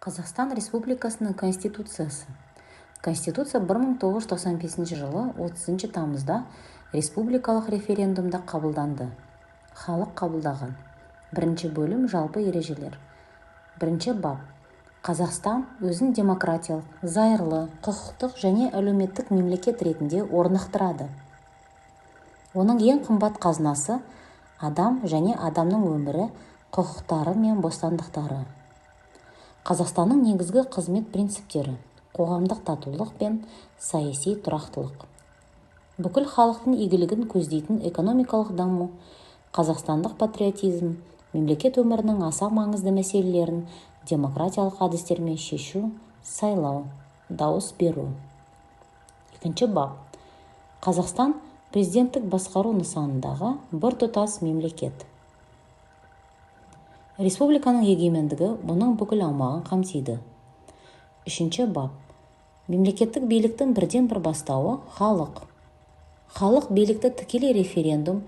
Қазақстан Республикасының Конституциясы. Конституция 1995 жылы 30 тамызда республикалық референдумда қабылданды. Халық қабылдаған. Бірінші бөлім жалпы ережелер. Бірінші бап. Қазақстан өзін демократиялық, зайырлы, құқықтық және әлеуметтік мемлекет ретінде орнықтырады. Оның ең қымбат қазынасы адам және адамның өмірі, құқықтары мен бостандықтары. Қазақстанның негізгі қызмет принциптері: қоғамдық татулық пен саяси тұрақтылық. Бүкіл халықтың игілігін көздейтін экономикалық даму, қазақстандық патриотизм, мемлекет өмірінің аса маңызды мәселелерін демократиялық әдістермен шешу, сайлау, дауыс беру. Екінші бап. Қазақстан президенттік басқару нысанындағы біртұтас мемлекет. Республиканың егемендігі бұның бүкіл аумағын қамтиды. Үшінші бап. Мемлекеттік биліктің бірден бір бастауы халық. Халық билікті тікелей референдум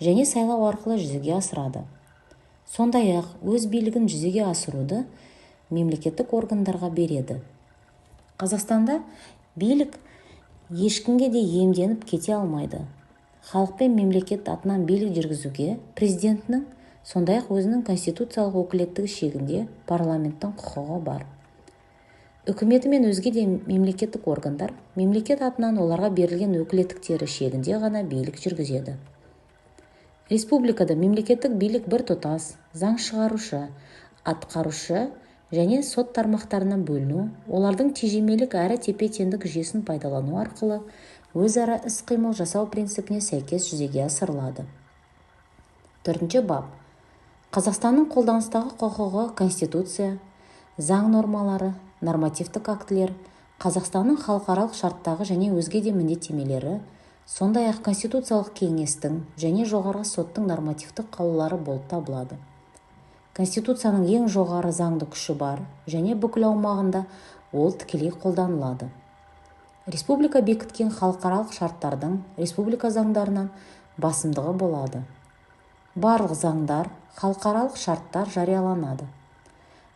және сайлау арқылы жүзеге асырады. Сондай-ақ өз билігін жүзеге асыруды мемлекеттік органдарға береді. Қазақстанда билік ешкімге де иемденіп кете алмайды. Халық пен мемлекет атынан билік жүргізуге президентінің, сондай-ақ өзінің конституциялық өкілеттігі шегінде парламенттің құқығы бар. Үкіметі мен өзге де мемлекеттік органдар мемлекет атынан оларға берілген өкілеттіктері шегінде ғана билік жүргізеді. Республикада мемлекеттік билік біртұтас, заң шығарушы, атқарушы және сот тармақтарына бөліну, олардың тежемелік әрі тепе-теңдік жүйесін пайдалану арқылы өзара іс-қимыл жасау принципіне сәйкес жүзеге асырылады. Төртінші бап. Қазақстанның қолданыстағы құқығы Конституция, заң нормалары, нормативтік актілер, Қазақстанның халықаралық шарттағы және өзге де міндеттемелері, сондай-ақ Конституциялық кеңестің және жоғарғы соттың нормативтік қаулылары болып табылады. Конституцияның ең жоғары заңды күші бар және бүкіл аумағында ол тікелей қолданылады. Республика бекіткен халықаралық шарттардың республика заңдарынан басымдығы болады. Барлық заңдар, халықаралық шарттар жарияланады.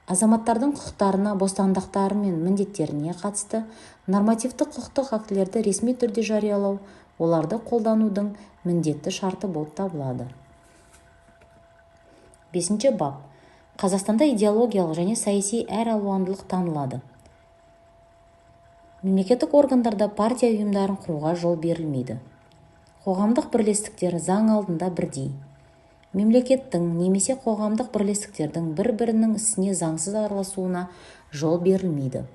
Азаматтардың құқықтарына, бостандықтары мен міндеттеріне қатысты нормативтік құқықтық актілерді ресми түрде жариялау, оларды қолданудың міндетті шарты болып табылады. Бесінші бап. Қазақстанда идеологиялық және саяси әралуандылық танылады. Мемлекеттік органдарда партия ұйымдарын құруға жол берілмейді. Қоғамдық бірлестіктер заң алдында бірдей. Мемлекеттің немесе қоғамдық бірлестіктердің бір-бірінің ісіне заңсыз араласуына жол берілмейді.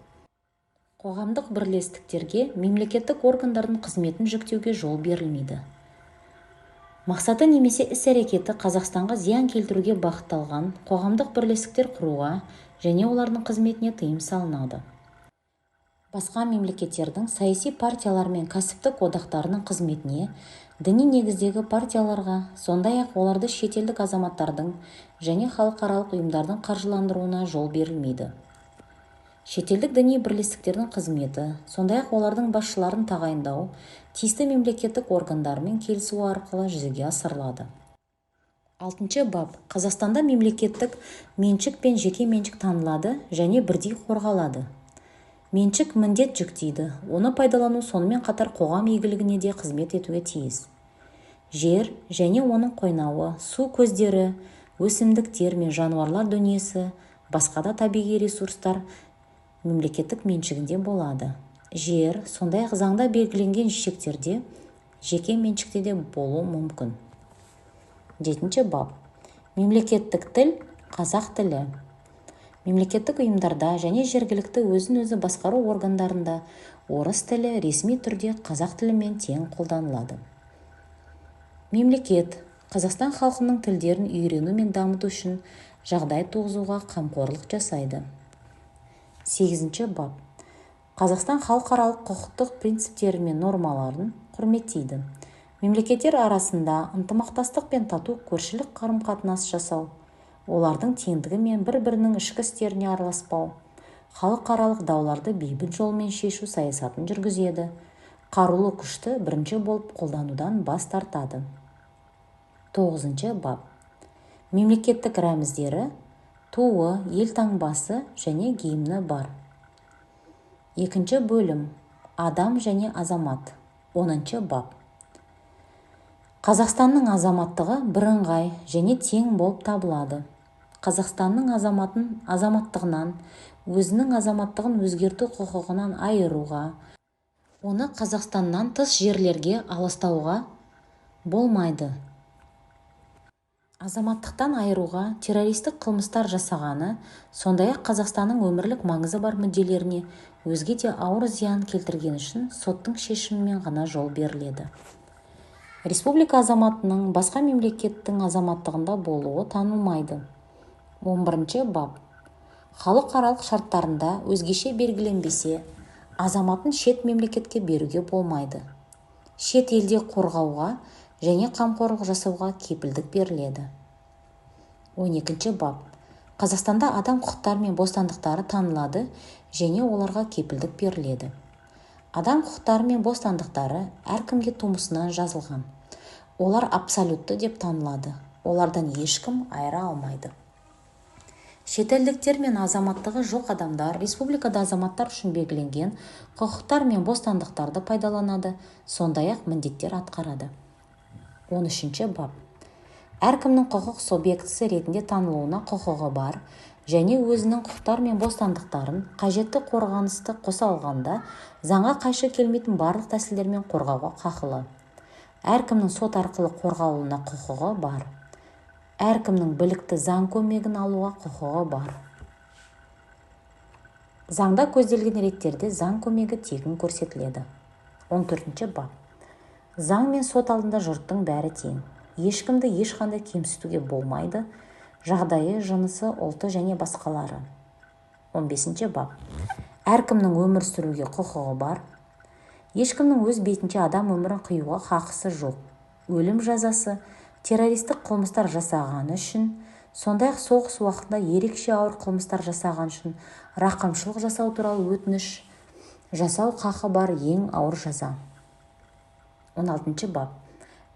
Қоғамдық бірлестіктерге мемлекеттік органдардың қызметін жүктеуге жол берілмейді. Мақсаты немесе іс-әрекеті Қазақстанға зиян келтіруге бағытталған қоғамдық бірлестіктер құруға және олардың қызметіне тыйым салынады. Басқа мемлекеттердің саяси партиялар мен кәсіптік одақтарының қызметіне, діни негіздегі партияларға, сондай-ақ оларды шетелдік азаматтардың және халықаралық ұйымдардың қаржыландыруына жол берілмейді. Шетелдік діни бірлестіктердің қызметі, сондай-ақ олардың басшыларын тағайындау тиісті мемлекеттік органдармен келісу арқылы жүзеге асырылады. Алтыншы бап. Қазақстанда мемлекеттік меншік пен жеке меншік танылады және бірдей қорғалады. Меншік міндет жүктейді, оны пайдалану сонымен қатар қоғам игілігіне де қызмет етуге тиіс. Жер және оның қойнауы, су көздері, өсімдіктер мен жануарлар дүниесі, басқа да табиғи ресурстар мемлекеттік меншігінде болады. Жер, сондай-ақ заңда белгіленген шектерде жеке меншікте де болуы мүмкін. Жетінші бап. Мемлекеттік тіл қазақ тілі. Мемлекеттік ұйымдарда және жергілікті өзін-өзі басқару органдарында орыс тілі ресми түрде қазақ тілімен тең қолданылады. Мемлекет Қазақстан халқының тілдерін үйрену мен дамыту үшін жағдай туғызуға қамқорлық жасайды. Сегізінші бап. Қазақстан халықаралық құқықтық принциптері мен нормаларын құрметтейді. Мемлекеттер арасында ынтымақтастық пен тату көршілік қарым-қатынас жасау, олардың теңдігі мен бір-бірінің ішкі істеріне араласпау, халықаралық дауларды бейбіт жолмен шешу саясатын жүргізеді. Қарулы күшті бірінші болып қолданудан бас тартады. 9-бап. Мемлекеттік рәміздері туы, елтаңбасы және гимні бар. Екінші бөлім. Адам және азамат. 10 бап. Қазақстанның азаматтығы бірыңғай және тең болып табылады. Қазақстанның азаматтығынан өзінің азаматтығын өзгерту құқығынан айыруға, оны Қазақстаннан тыс жерлерге аластауға болмайды. Азаматтықтан айыруға террористік қылмыстар жасағаны, сондай-ақ Қазақстанның өмірлік маңызы бар мүдделеріне өзге де ауыр зиян келтірген үшін соттың шешімімен ғана жол беріледі. Республика азаматының басқа мемлекеттің азаматтығында болуы танылмайды. 11 бап. Халықаралық шарттарында өзгеше белгіленбесе, азаматын шет мемлекетке беруге болмайды. Шет елде қорғауға және қамқорлық жасауға кепілдік беріледі. 12 бап. Қазақстанда адам құқықтары мен бостандықтары танылады және оларға кепілдік беріледі. Адам құқықтары мен бостандықтары әркімге тумысынан жазылған. Олар абсолютты деп танылады. Олардан ешкім айыра алмайды. Шетелдіктер мен азаматтығы жоқ адамдар республикада азаматтар үшін белгіленген құқықтар мен бостандықтарды пайдаланады, сондай-ақ міндеттер атқарады. 13 бап. Әркімнің құқық субъектісі ретінде танылуына құқығы бар және өзінің құқықтар мен бостандықтарын қажетті қорғанысты қоса алғанда заңға қайшы келмейтін барлық тәсілдермен қорғауға хақылы. Әркімнің сот арқылы қорғалуына құқығы бар. Әркімнің білікті заң көмегін алуға құқығы бар. Заңда көзделген реттерде заң көмегі тегін көрсетіледі. 14 бап. Заң мен сот алдында жұрттың бәрі тең. Ешкімді ешқандай кемсітуге болмайды, жағдайы, жынысы, ұлты және басқалары. 15 бап. Әркімнің өмір сүруге құқығы бар. Ешкімнің өз бетінше адам өмірін қиюға хақысы жоқ. Өлім жазасы террористік қылмыстар жасағаны үшін, сондай-ақ соғыс уақытында ерекше ауыр қылмыстар жасаған үшін рақымшылық жасау туралы өтініш жасау хақы бар ең ауыр жаза. 16 бап.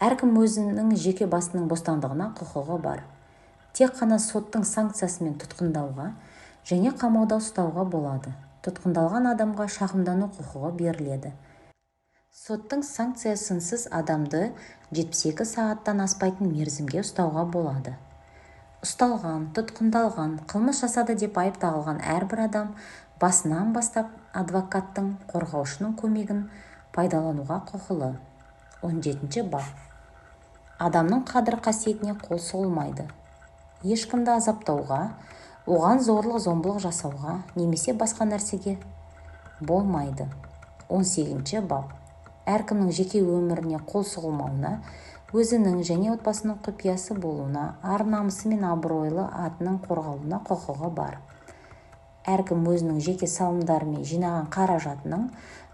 Әркім өзінің жеке басының бостандығына құқығы бар. Тек қана соттың санкциясымен тұтқындауға және қамауда ұстауға болады. Тұтқындалған адамға шағымдану құқығы беріледі. Соттың санкциясынсыз адамды 72 сағаттан аспайтын мерзімге ұстауға болады. Ұсталған, тұтқындалған, қылмыс жасады деп айып тағылған әрбір адам басынан бастап адвокаттың, қорғаушының көмегін пайдалануға құқылы. 17 бап. Адамның қадір қасиетіне қол сұғылмайды. Ешкімді азаптауға, оған зорлық-зомбылық жасауға немесе басқа нәрсеге болмайды. 18 бап. Әркімнің жеке өміріне қол сұғылмауына, өзінің және отбасының құпиясы болуына, ар-намысы мен абыройлы атының қорғалуына құқығы бар. Әркім өзінің жеке салымдары мен жинаған қаражатының,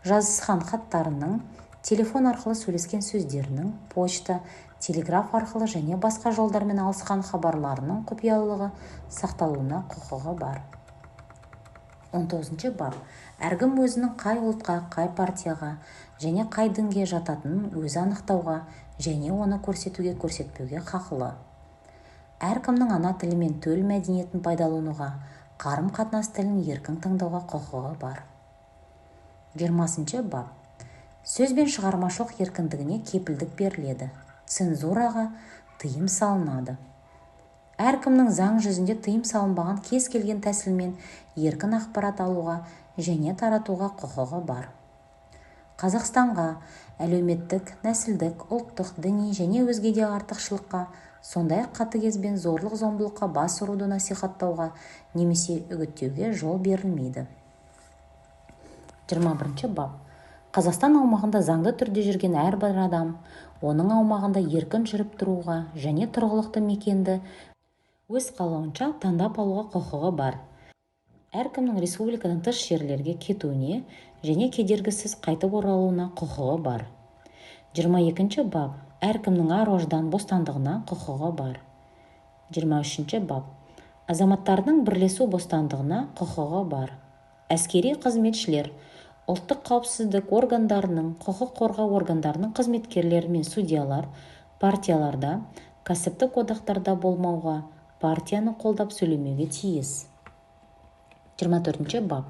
жазысқан хаттарының, телефон арқылы сөйлескен сөздерінің, почта, телеграф арқылы және басқа жолдармен алысқан хабарларының құпиялылығы сақталуына құқығы бар. 19 бап. Әркім өзінің қай ұлтқа, қай партияға және қай дінге жататынын өзі анықтауға және оны көрсетпеуге хақылы. Әркімнің ана тілі мен төл мәдениетін пайдалануға, қарым-қатынас тілін еркін таңдауға құқығы бар. 20 бап. Сөз бен шығармашылық еркіндігіне кепілдік беріледі. Цензураға тыйым салынады. Әркімнің заң жүзінде тыйым салынбаған кез келген тәсілмен еркін ақпарат алуға және таратуға құқығы бар. Қазақстанға әлеуметтік, нәсілдік, ұлттық, діни және өзге де артықшылыққа, сондай-ақ қатыгез бен зорлық-зомбылыққа бас ұруды насихаттауға немесе үгіттеуге жол берілмейді. 21 бап. Қазақстан аумағында заңды түрде жүрген әрбір адам, оның аумағында еркін жүріп тұруға және тұрғылықты мекенді өз қалауынша таңдап алуға құқығы бар. Әркімнің республикадан тыс жерлерге кетуіне және кедергісіз қайтып оралуына құқығы бар. 22 бап. Әркімнің ар-ождан бостандығына құқығы бар. 23 бап. Азаматтардың бірлесу бостандығына құқығы бар. Әскери қызметшілер, ұлттық қауіпсіздік органдарының, құқық қорғау органдарының қызметкерлері мен судьялар партияларда, кәсіптік одақтарда болмауға, партияны қолдап сөйлемеуге тиіс. 24 бап.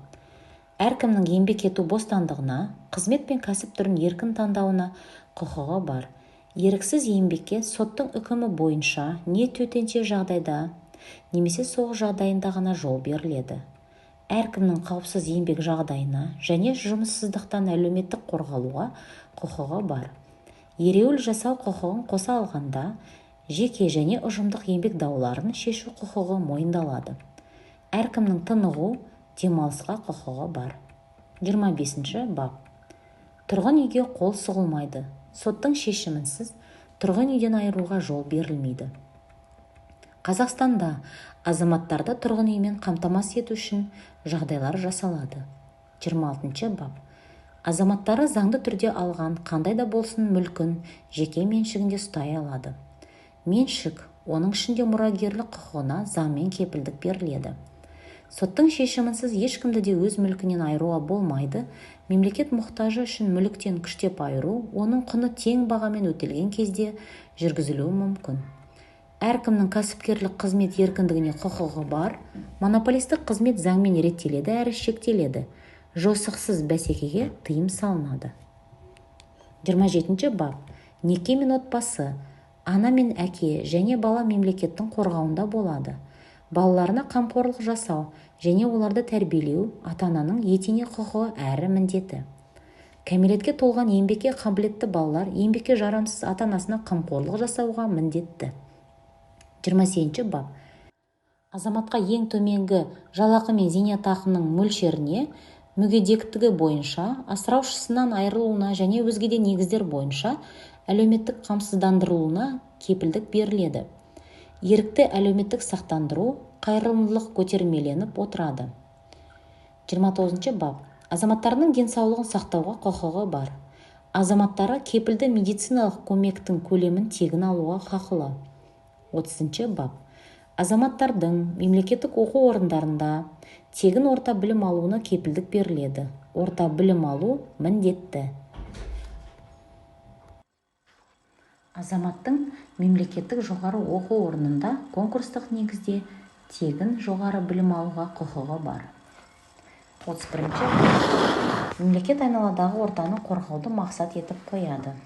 Әркімнің еңбек ету бостандығына, қызмет пен кәсіп түрін еркін таңдауына құқығы бар. Еріксіз еңбекке соттың үкімі бойынша не төтенше жағдайда, немесе соғыс жағдайында ғана жол беріледі. Әркімнің қауіпсіз еңбек жағдайына және жұмыссыздықтан әлеуметтік қорғалуға құқығы бар. Ереуіл жасау құқығын қоса алғанда, жеке және ұжымдық еңбек дауларын шешу құқығы мойындалады. Әркімнің тынығу, демалысқа құқығы бар. 25 бап. Тұрғын үйге қол сұғылмайды. Соттың шешімінсіз тұрғын үйден айыруға жол берілмейді. Қазақстанда азаматтарды тұрғын үймен қамтамасыз ету үшін жағдайлар жасалады. 26 бап. Азаматтары заңды түрде алған қандай да болсын мүлкін жеке меншігінде ұстай алады. Меншік, оның ішінде мұрагерлік құқығына заңмен кепілдік беріледі. Соттың шешімінсіз ешкімді де өз мүлкінен айыруға болмайды. Мемлекет мұқтажы үшін мүліктен күштеп айыру, оның құны тең бағамен өтелген кезде жүргізілуі мүмкін. Әркімнің кәсіпкерлік қызмет еркіндігіне құқығы бар. Монополистік қызмет заңмен реттеледі әрі шектеледі. Жосықсыз бәсекеге тыйым салынады. 27 бап. Неке мен отбасы. Ана мен әке және бала мемлекеттің қорғауында болады. Балаларына қамқорлық жасау және оларды тәрбиелеу ата-ананың етене құқығы әрі міндеті. Кәмелетке толған еңбекке қабілетті балалар еңбекке жарамсыз ата-анасына қамқорлық жасауға міндетті. 28 бап. Азаматқа ең төменгі жалақы мен зейнетақының мөлшеріне мүгедектігі бойынша асыраушысынан айырылуына және өзге де негіздер бойынша әлеуметтік қамсыздандырылуына кепілдік беріледі. Ерікті әлеуметтік сақтандыру қайырымдылық көтермеленіп отырады. 29 бап. Азаматтарының денсаулығын сақтауға құқығы бар. Азаматтары кепілді медициналық көмектің көлемін тегін алуға хақылы. 30 бап. Азаматтардың мемлекеттік оқу орындарында тегін орта білім алуына кепілдік беріледі. Орта білім алу міндетті. Азаматтың мемлекеттік жоғары оқу орнында конкурстық негізде тегін жоғары білім алуға құқығы бар. 31 бап. Мемлекет айналадағы ортаны қорғауды мақсат етіп қояды.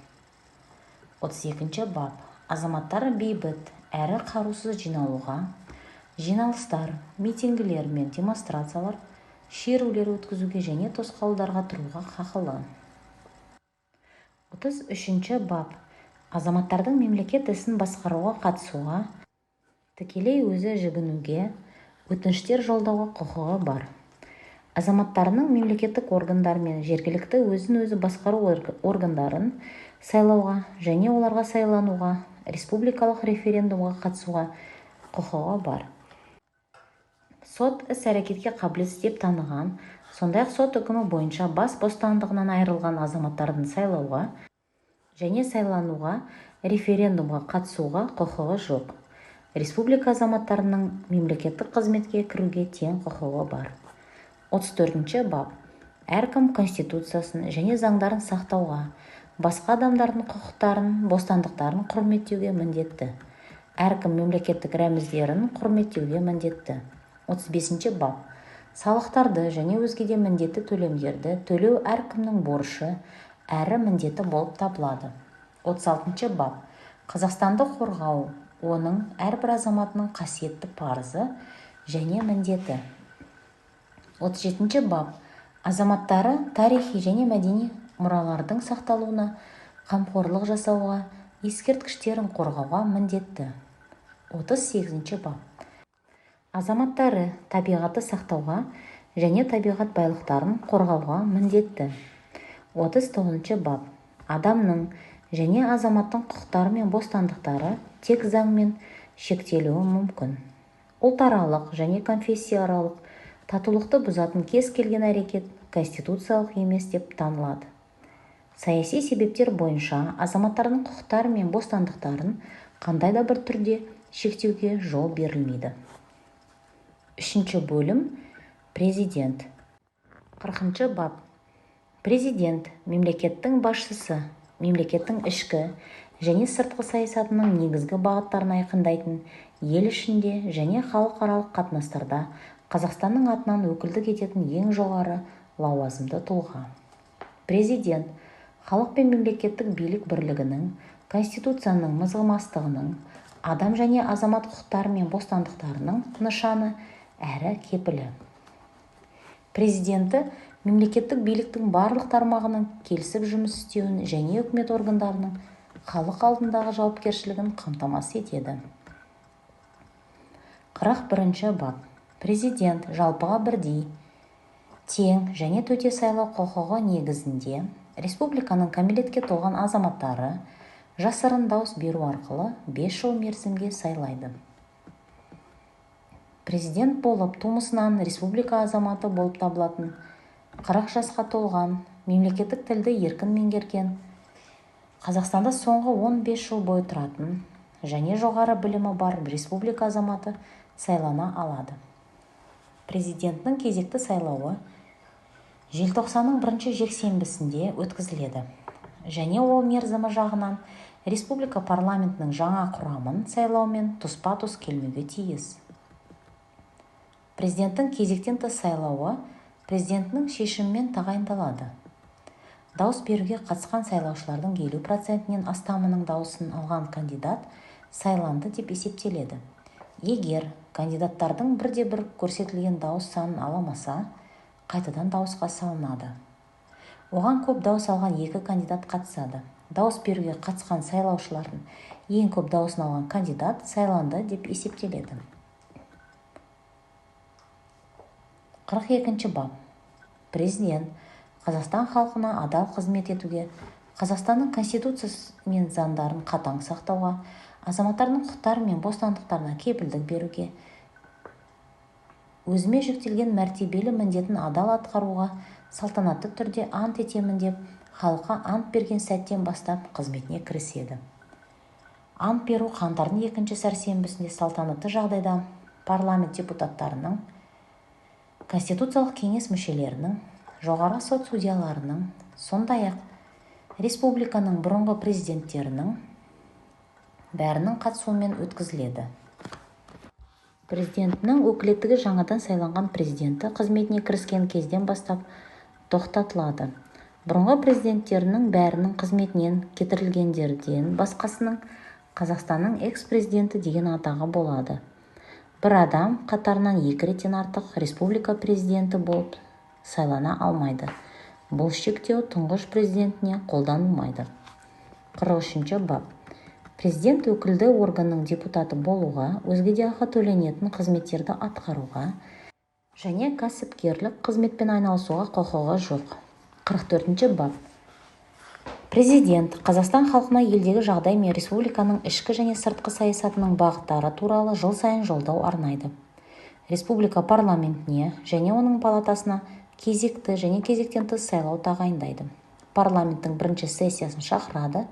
32 бап. Азаматтары бейбіт әрі қарусыз жиналуға, жиналыстар, митингілер мен демонстрациялар, шерулер өткізуге және тосқауылдарға тұруға хақылы. 33 бап. Азаматтардың мемлекет ісін басқаруға қатысуға, тікелей өзі жүгінуге, өтініштер жолдауға құқығы бар. Азаматтарының мемлекеттік органдар мен жергілікті өзін-өзі басқару органдарын сайлауға және оларға сайлануға, республикалық референдумға қатысуға құқығы бар. Сот іс-әрекетке қабілетсіз деп таныған, сондай-ақ сот үкімі бойынша бас бостандығынан айырылған азаматтардың сайлауға және сайлануға, референдумға қатысуға құқығы жоқ. Республика азаматтарының мемлекеттік қызметке кіруге тең құқығы бар. 34 бап. Әркім конституциясын және заңдарын сақтауға, басқа адамдардың құқықтарын, бостандықтарын құрметтеуге міндетті. Әркім мемлекеттік рәміздерін құрметтеуге міндетті. 35 бап. Салықтарды және өзге де міндетті төлемдерді төлеу әркімнің борышы әрі міндеті болып табылады. 36 бап. Қазақстанды қорғау оның әрбір азаматының қасиетті парызы және міндеті. 37 бап. Азаматтары тарихи және мәдени мұралардың сақталуына, қамқорлық жасауға, ескерткіштерін қорғауға міндетті. 38 бап. Азаматтары табиғатты сақтауға және табиғат байлықтарын қорғауға міндетті. 39 бап. Адамның және азаматтың құқықтары мен бостандықтары тек заңмен шектелуі мүмкін. Ұлтаралық және конфессияаралық татулықты бұзатын кез келген әрекет конституциялық емес деп танылады. Саяси себептер бойынша азаматтардың құқықтары мен бостандықтарын қандай да бір түрде шектеуге жол берілмейді. 3 бөлім. Президент. 40 бап. Президент мемлекеттің басшысы, мемлекеттің ішкі және сыртқы саясатының негізгі бағыттарын айқындайтын ел ішінде және халықаралық қатынастарда Қазақстанның атынан өкілдік ететін ең жоғары лауазымды тұлға. Президент халық пен мемлекеттік билік бірлігінің, Конституцияның мызғымастығының, адам және азамат құқықтары мен бостандықтарының нышаны әрі кепілі. Президенті мемлекеттік биліктің барлық тармағының келісіп жұмыс істеуін және үкімет органдарының халық алдындағы жауапкершілігін қамтамасыз етеді. 41 бап. Президент жалпыға бірдей, тең және төте сайлау құқығы негізінде республиканың кәмелетке толған азаматтары жасырын дауыс беру арқылы 5 жыл мерзімге сайлайды. Президент болып тумысынан республика азаматы болып табылатын, 40 жасқа толған, мемлекеттік тілді еркін меңгерген, Қазақстанда соңғы 15 жыл бойы тұратын және жоғары білімі бар республика азаматы сайлана алады. Президенттің кезекті сайлауы желтоқсанның 1 жексенбісінде өткізіледі және ол мерзімі жағынан республика парламентінің жаңа құрамын сайлаумен тұспа-тұс келмеуге тиіс. Президенттің кезектен тыс сайлауы президентінің шешімімен тағайындалады. Дауыс беруге қатысқан сайлаушылардың 50%-нен астамының дауысын алған кандидат сайланды деп есептеледі. Егер кандидаттардың бірде-бір көрсетілген дауыс санын аламаса, қайтадан дауысқа салынады. Оған көп дауыс алған 2 кандидат қатысады. Дауыс беруге қатысқан сайлаушылардың ең көп дауысын алған кандидат сайланды деп есептеледі. 42 бап. Президент Қазақстан халқына адал қызмет етуге, Қазақстанның Конституциясы мен заңдарын қатаң сақтауға, азаматтардың құқықтары мен бостандықтарына кепілдік беруге, өзіме жүктелген мәртебелі міндетін адал атқаруға салтанатты түрде ант етемін деп халыққа ант берген сәттен бастап қызметіне кіріседі. Ант беру қаңтардың 2 сәрсенбісінде салтанатты жағдайда парламент депутаттарының, Конституциялық кеңес мүшелерінің, жоғарғы сот судьяларының, сондай-ақ республиканың бұрынғы президенттерінің бәрінің қатысуымен өткізіледі. Президентінің өкілеттігі жаңадан сайланған президенті қызметіне кіріскен кезден бастап тоқтатылады. Бұрынғы президенттерінің бәрінің қызметінен кетірілгендерден басқасының Қазақстанның экс-президенті деген атағы болады. Бір адам қатарынан 2 реттен артық республика президенті болып сайлана алмайды. Бұл шектеу тұңғыш президентіне қолданылмайды. 43 бап. Президент өкілді органның депутаты болуға, өзге де ақы төленетін қызметтерді атқаруға және кәсіпкерлік қызметпен айналысуға құқығы жоқ. 44 бап. Президент Қазақстан халқына елдегі жағдай мен республиканың ішкі және сыртқы саясатының бағыттары туралы жыл сайын жолдау арнайды. Республика парламентіне және оның палатасына кезекті және кезектен тыс сайлау тағайындайды. Парламенттің 1 сессиясын шақырады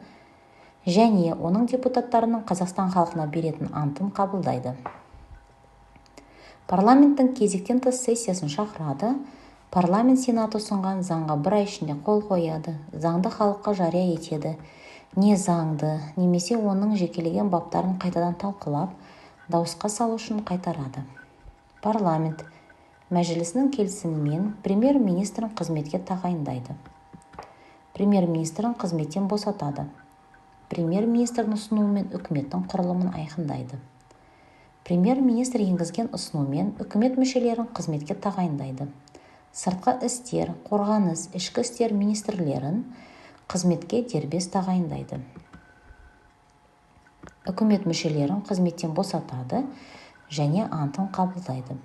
және оның депутаттарының Қазақстан халқына беретін антын қабылдайды. Парламенттің кезектен тыс сессиясын шақырады, парламент сенаты ұсынған заңға 1 ай ішінде қол қояды, заңды халыққа жария етеді, не заңды, немесе оның жекелеген баптарын қайтадан талқылап, дауысқа салу үшін қайтарады. Парламент мәжілісінің келісімімен премьер-министрін қызметке тағайындайды. Премьер-министрін қызметтен босатады. Премьер-министрдің ұсынуымен үкіметтің құрылымын айқындайды. Премьер-министр енгізген ұсынуымен үкімет мүшелерін қызметке тағайындайды. Сыртқы істер, қорғаныс, ішкі істер министрлерін қызметке дербес тағайындайды. Үкімет мүшелерін қызметтен босатады және антын қабылдайды.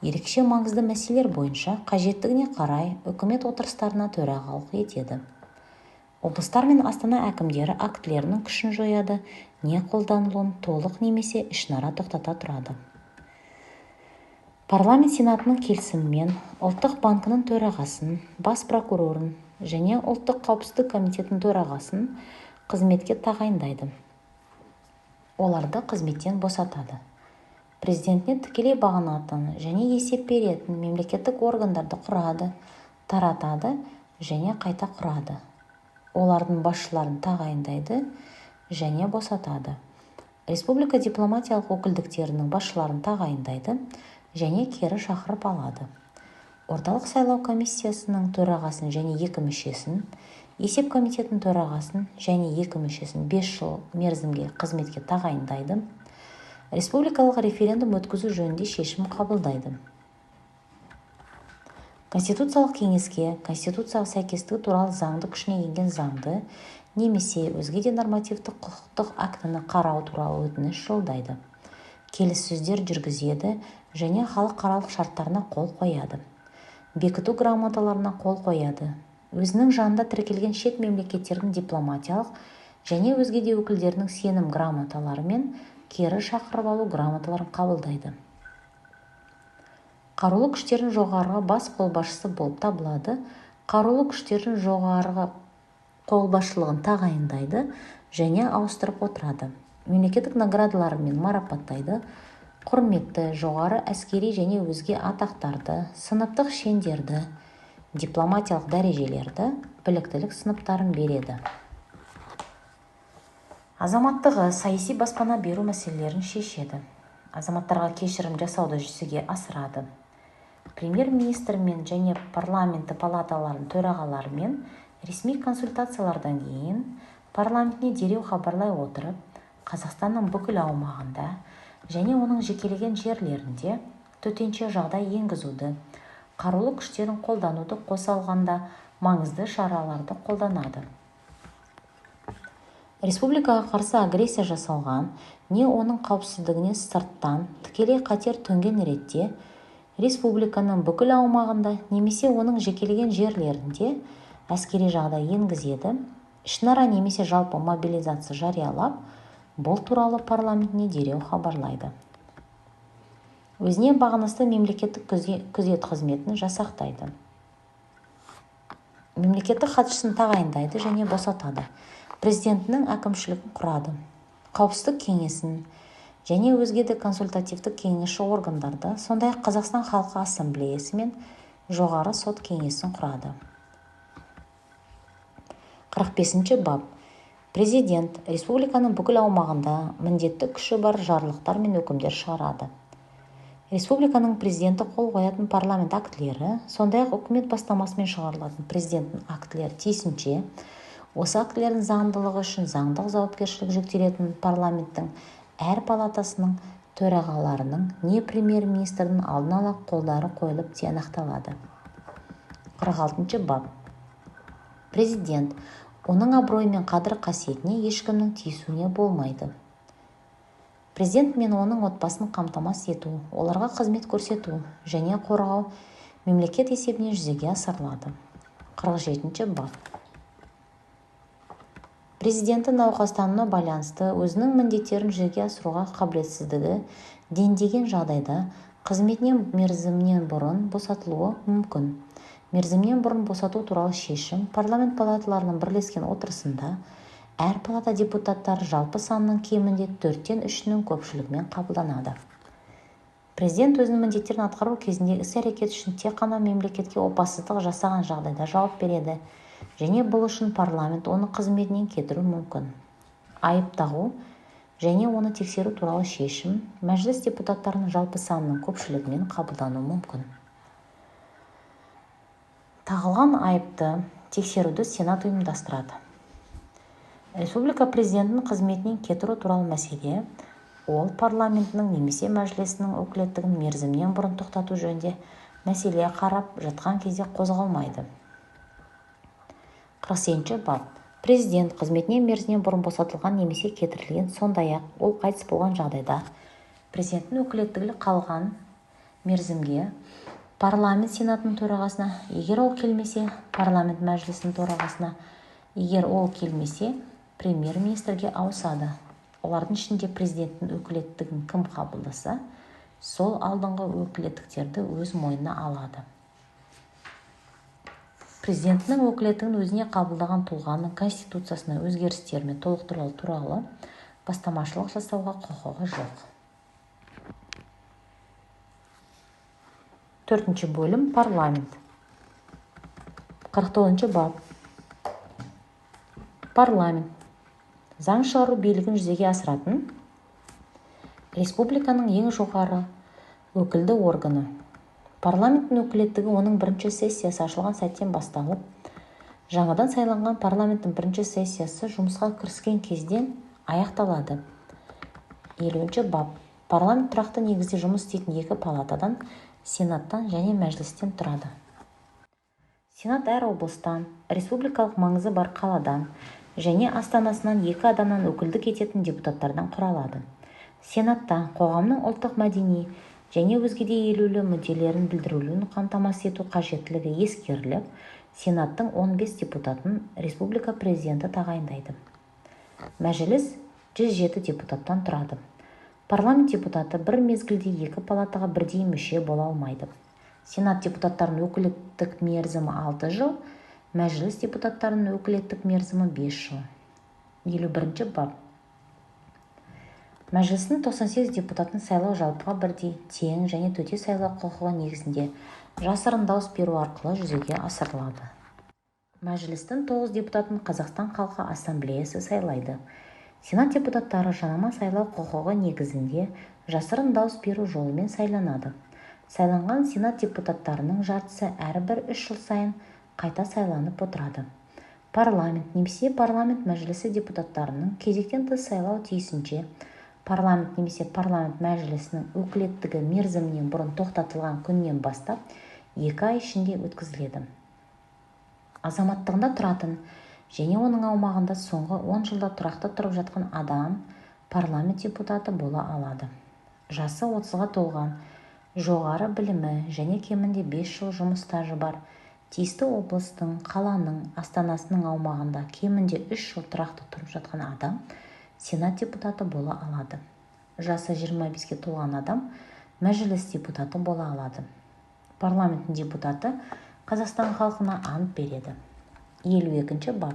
Ерекше маңызды мәселелер бойынша қажеттігіне қарай үкімет отырыстарына төрағалық етеді. Облыстар мен Астана әкімдері актілерінің күшін жояды, не қолданылуын толық немесе ішінара тоқтата тұрады. Парламент сенатының келісімімен ұлттық банкінің төрағасын, бас прокурорын және ұлттық қауіпсіздік комитетінің төрағасын қызметке тағайындайды. Оларды қызметтен босатады. Президентіне тікелей бағынатын және есеп беретін мемлекеттік органдарды құрады, таратады және қайта құрады. Олардың басшыларын тағайындайды және босатады. республика дипломатиялық өкілдіктерінің басшыларын тағайындайды және кері шақырып алады. Орталық сайлау комиссиясының төрағасын және 2 мүшесін, есеп комитетінің төрағасын және 2 мүшесін 5 жыл мерзімге қызметке тағайындайды. Республикалық референдум өткізу жөнінде шешім қабылдайды. Конституциялық кеңеске конституцияға сәйкестігі туралы заңды күшіне енген заңды немесе өзге де нормативтік құқықтық актіні қарау туралы өтініш жолдайды. Келіссөздер жүргізеді және халықаралық шарттарына қол қояды. Бекіту грамоталарына қол қояды. Өзінің жанында тіркелген шет мемлекеттердің дипломатиялық және өзге де өкілдерінің сенім грамоталары мен кері шақырып алу грамоталарын қабылдайды. Қарулы күштердің жоғарғы бас қолбасшысы болып табылады. Қарулы күштердің жоғарғы қолбасшылығын тағайындайды және ауыстырып отырады. Мемлекеттік наградаларымен марапаттайды. Құрметті, жоғары әскери және өзге атақтарды, сыныптық шендерді, дипломатиялық дәрежелерді, біліктілік сыныптарын береді. Азаматтығы саяси баспана беру мәселелерін шешеді. Азаматтарға кешірім жасауды жүзеге асырады. Премьер-министрмен және парламенті палаталарының төрағаларымен ресми консультациялардан кейін парламентіне дереу хабарлай отырып, Қазақстанның бүкіл аумағында және оның жекелеген жерлерінде төтенше жағдай енгізуді, қарулы күштерін қолдануды қоса алғанда маңызды шараларды қолданады. Республикаға қарсы агрессия жасалған не оның қауіпсіздігіне сырттан тікелей қатер төнген ретте республиканың бүкіл аумағында немесе оның жекелеген жерлерінде әскери жағдай енгізеді, ішінара немесе жалпы мобилизация жариялап, бұл туралы парламентіне дереу хабарлайды. Өзіне бағынысты мемлекеттік күзет қызметін жасақтайды. Мемлекеттік хатшысын тағайындайды және босатады. Президентінің әкімшілігін құрады. Қауіпсіздік кеңесін және өзге де консультативтік кеңесші органдарды, сондай-ақ Қазақстан халқы ассамблеясы мен жоғары сот кеңесін құрады. 45 бап. Президент республиканың бүкіл аумағында міндетті күші бар жарлықтар мен өкімдер шығарады. Республиканың президенті қол қоятын парламент актілері, сондай-ақ үкімет бастамасымен шығарылатын президенттің актілері тиісінше, осы актілердің заңдылығы үшін заңдық жауапкершілік жүктелетін парламенттің әр палатасының төрағаларының не премьер-министрдің алдын ала қолдары қойылып тиянақталады. 46 бап. Президент оның абыройы мен қадір-қасиетіне ешкімнің тиісуіне болмайды. Президент мен оның отбасын қамтамасыз ету, оларға қызмет көрсету және қорғау мемлекет есебінен жүзеге асырылады. 47 бап. Президенті науқастануына байланысты өзінің міндеттерін жүзеге асыруға қабілетсіздігі дендеген жағдайда қызметінен мерзімінен бұрын босатылуы мүмкін. Мерзімінен бұрын босату туралы шешім парламент палаталарының бірлескен отырысында әр палата депутаттары жалпы санының кемінде 4-тен 3-нің көпшілігімен қабылданады. Президент өзінің міндеттерін атқару кезінде іс-әрекет үшін тек қана мемлекетке опасыздық жасаған жағдайда жауап береді және бұл үшін парламент оны қызметінен кетіру мүмкін. Айып тағу және оны тексеру туралы шешім мәжіліс депутаттарының жалпы санының көпшілігімен қабылдану мүмкін. Тағылған айыпты тексеруді Сенат ұйымдастырады. Республика президентінің қызметінен кетіру туралы мәселе ол парламентінің немесе мәжілісінің өкілеттігін мерзімінен бұрын тоқтату жөнінде мәселе қарап жатқан кезде қозғалмайды. 48 бап. Президент қызметінен мерзімінен бұрын босатылған немесе кетірілген, сондай-ақ ол қайтыс болған жағдайда президенттің өкілеттігі қалған мерзімге парламент сенатының төрағасына, егер ол келмесе, парламент мәжілісінің төрағасына, егер ол келмесе, премьер-министрге ауысады. Олардың ішінде президенттің өкілеттігін кім қабылдаса, сол алдыңғы өкілеттіктерді өз мойнына алады. Президентінің өкілеттігін өзіне қабылдаған тұлғаның конституциясына өзгерістер мен толықтырулар туралы бастамашылық жасауға құқығы жоқ. 4 бөлім. Парламент. 49 бап. Парламент. Заң шығару билігін жүзеге асыратын республиканың ең жоғары өкілді органы. Парламенттің өкілеттігі оның бірінші сессиясы ашылған сәттен басталып, жаңадан сайланған парламенттің бірінші сессиясы жұмысқа кіріскен кезден аяқталады. 50-ші бап. Парламент тұрақты негізде жұмыс істейтін екі палатадан, сенаттан және мәжілістен тұрады. Сенат әр облыстан, республикалық маңызы бар қаладан және астанасынан екі адамнан өкілдік ететін депутаттардан құралады. Сенатта қоғамның ұлттық мәдени және өзге де елеулі мүдделерін білдірілуін қамтамасыз ету қажеттілігі ескеріліп, Сенаттың 15 депутатын республика президенті тағайындайды. Мәжіліс 107 депутаттан тұрады. Парламент депутаты бір мезгілде екі палатаға бірдей мүше бола алмайды. Сенат депутаттарының өкілеттік мерзімі 6 жыл, мәжіліс депутаттарының өкілеттік мерзімі 5 жыл. 51-ші бап. Мәжілістің 98 депутатын сайлау жалпыға бірдей, тең және төте сайлау құқығы негізінде жасырын дауыс беру арқылы жүзеге асырылады. Мәжілістің 9 депутатын Қазақстан халқы ассамблеясы сайлайды. Сенат депутаттары жанама сайлау құқығы негізінде жасырын дауыс беру жолымен сайланады. Сайланған сенат депутаттарының жартысы әрбір 3 жыл сайын қайта сайланып отырады. Парламент немесе парламент мәжілісі депутаттарының кезектен тыс сайлау тиісінше парламент немесе парламент мәжілісінің өкілеттігі мерзімінен бұрын тоқтатылған күннен бастап 2 ай ішінде өткізіледі. Азаматтығында тұратын және оның аумағында соңғы 10 жылда тұрақты тұрып жатқан адам парламент депутаты бола алады. Жасы 30-ға толған, жоғары білімі және кемінде 5 жыл жұмыс стажы бар, тиісті облыстың, қаланың, астанасының аумағында кемінде 3 жыл тұрақты тұрып жатқан адам сенат депутаты бола алады. Жасы 25-ге толған адам мәжіліс депутаты бола алады. Парламенттің депутаты Қазақстан халқына ант береді. 52-ші бап.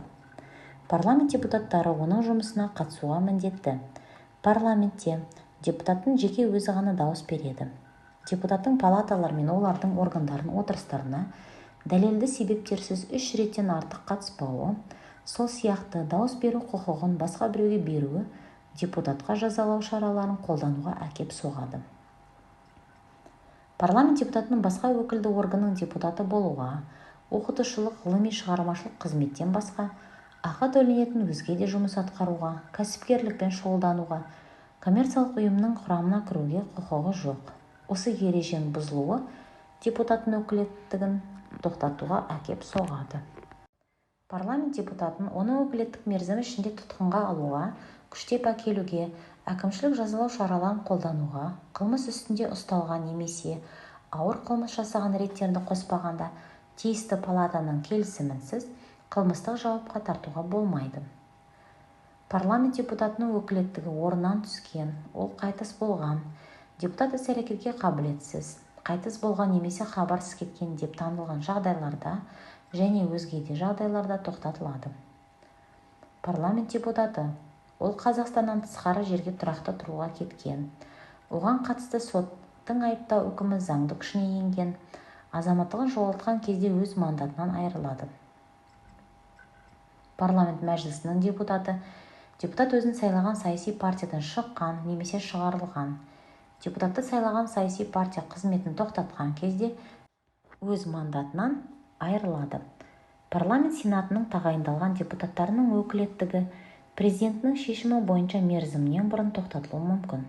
Парламент депутаттары оның жұмысына қатысуға міндетті. Парламентте депутаттың жеке өзі ғана дауыс береді. Депутаттың палаталар мен олардың органдардың отырыстарына дәлелді себептерсіз 3 реттен артық қатыспауы, сол сияқты дауыс беру құқығын басқа біреуге беруі депутатқа жазалау шараларын қолдануға әкеп соғады. Парламент депутатының басқа өкілді органның депутаты болуға, оқытушылық, ғылыми шығармашылық қызметтен басқа, ақы төленетін өзге де жұмыс атқаруға, кәсіпкерлікпен шұғылдануға, коммерциялық ұйымның құрамына кіруге құқығы жоқ. Осы ереженің бұзылуы депутаттың өкілеттігін тоқтатуға әкеп соғады. Парламент депутатын оны өкілеттік мерзімі ішінде тұтқынға алуға, күштеп әкелуге, әкімшілік жазалау шараларын қолдануға, қылмыс үстінде ұсталған немесе ауыр қылмыс жасаған реттерді қоспағанда тиісті палатаның келісімінсіз қылмыстық жауапқа тартуға болмайды. Парламент депутатының өкілеттігі орнынан түскен, ол қайтыс болған, депутат іс-әрекетке қабілетсіз, қайтыс болған немесе хабарсыз кеткен деп танылған жағдайларда және өзге де жағдайларда тоқтатылады. Парламент депутаты ол Қазақстаннан тысқары жерге тұрақты тұруға кеткен, оған қатысты соттың айыптау үкімі заңды күшіне енген, азаматтығын жоғалтқан кезде өз мандатынан айырылады. Парламент мәжілісінің депутаты өзін сайлаған саяси партиядан шыққан немесе шығарылған, депутатты сайлаған саяси партия қызметін тоқтатқан кезде өз мандатынан айырылады. Парламент сенатының тағайындалған депутаттарының өкілеттігі президентінің шешімі бойынша мерзімінен бұрын тоқтатылуы мүмкін.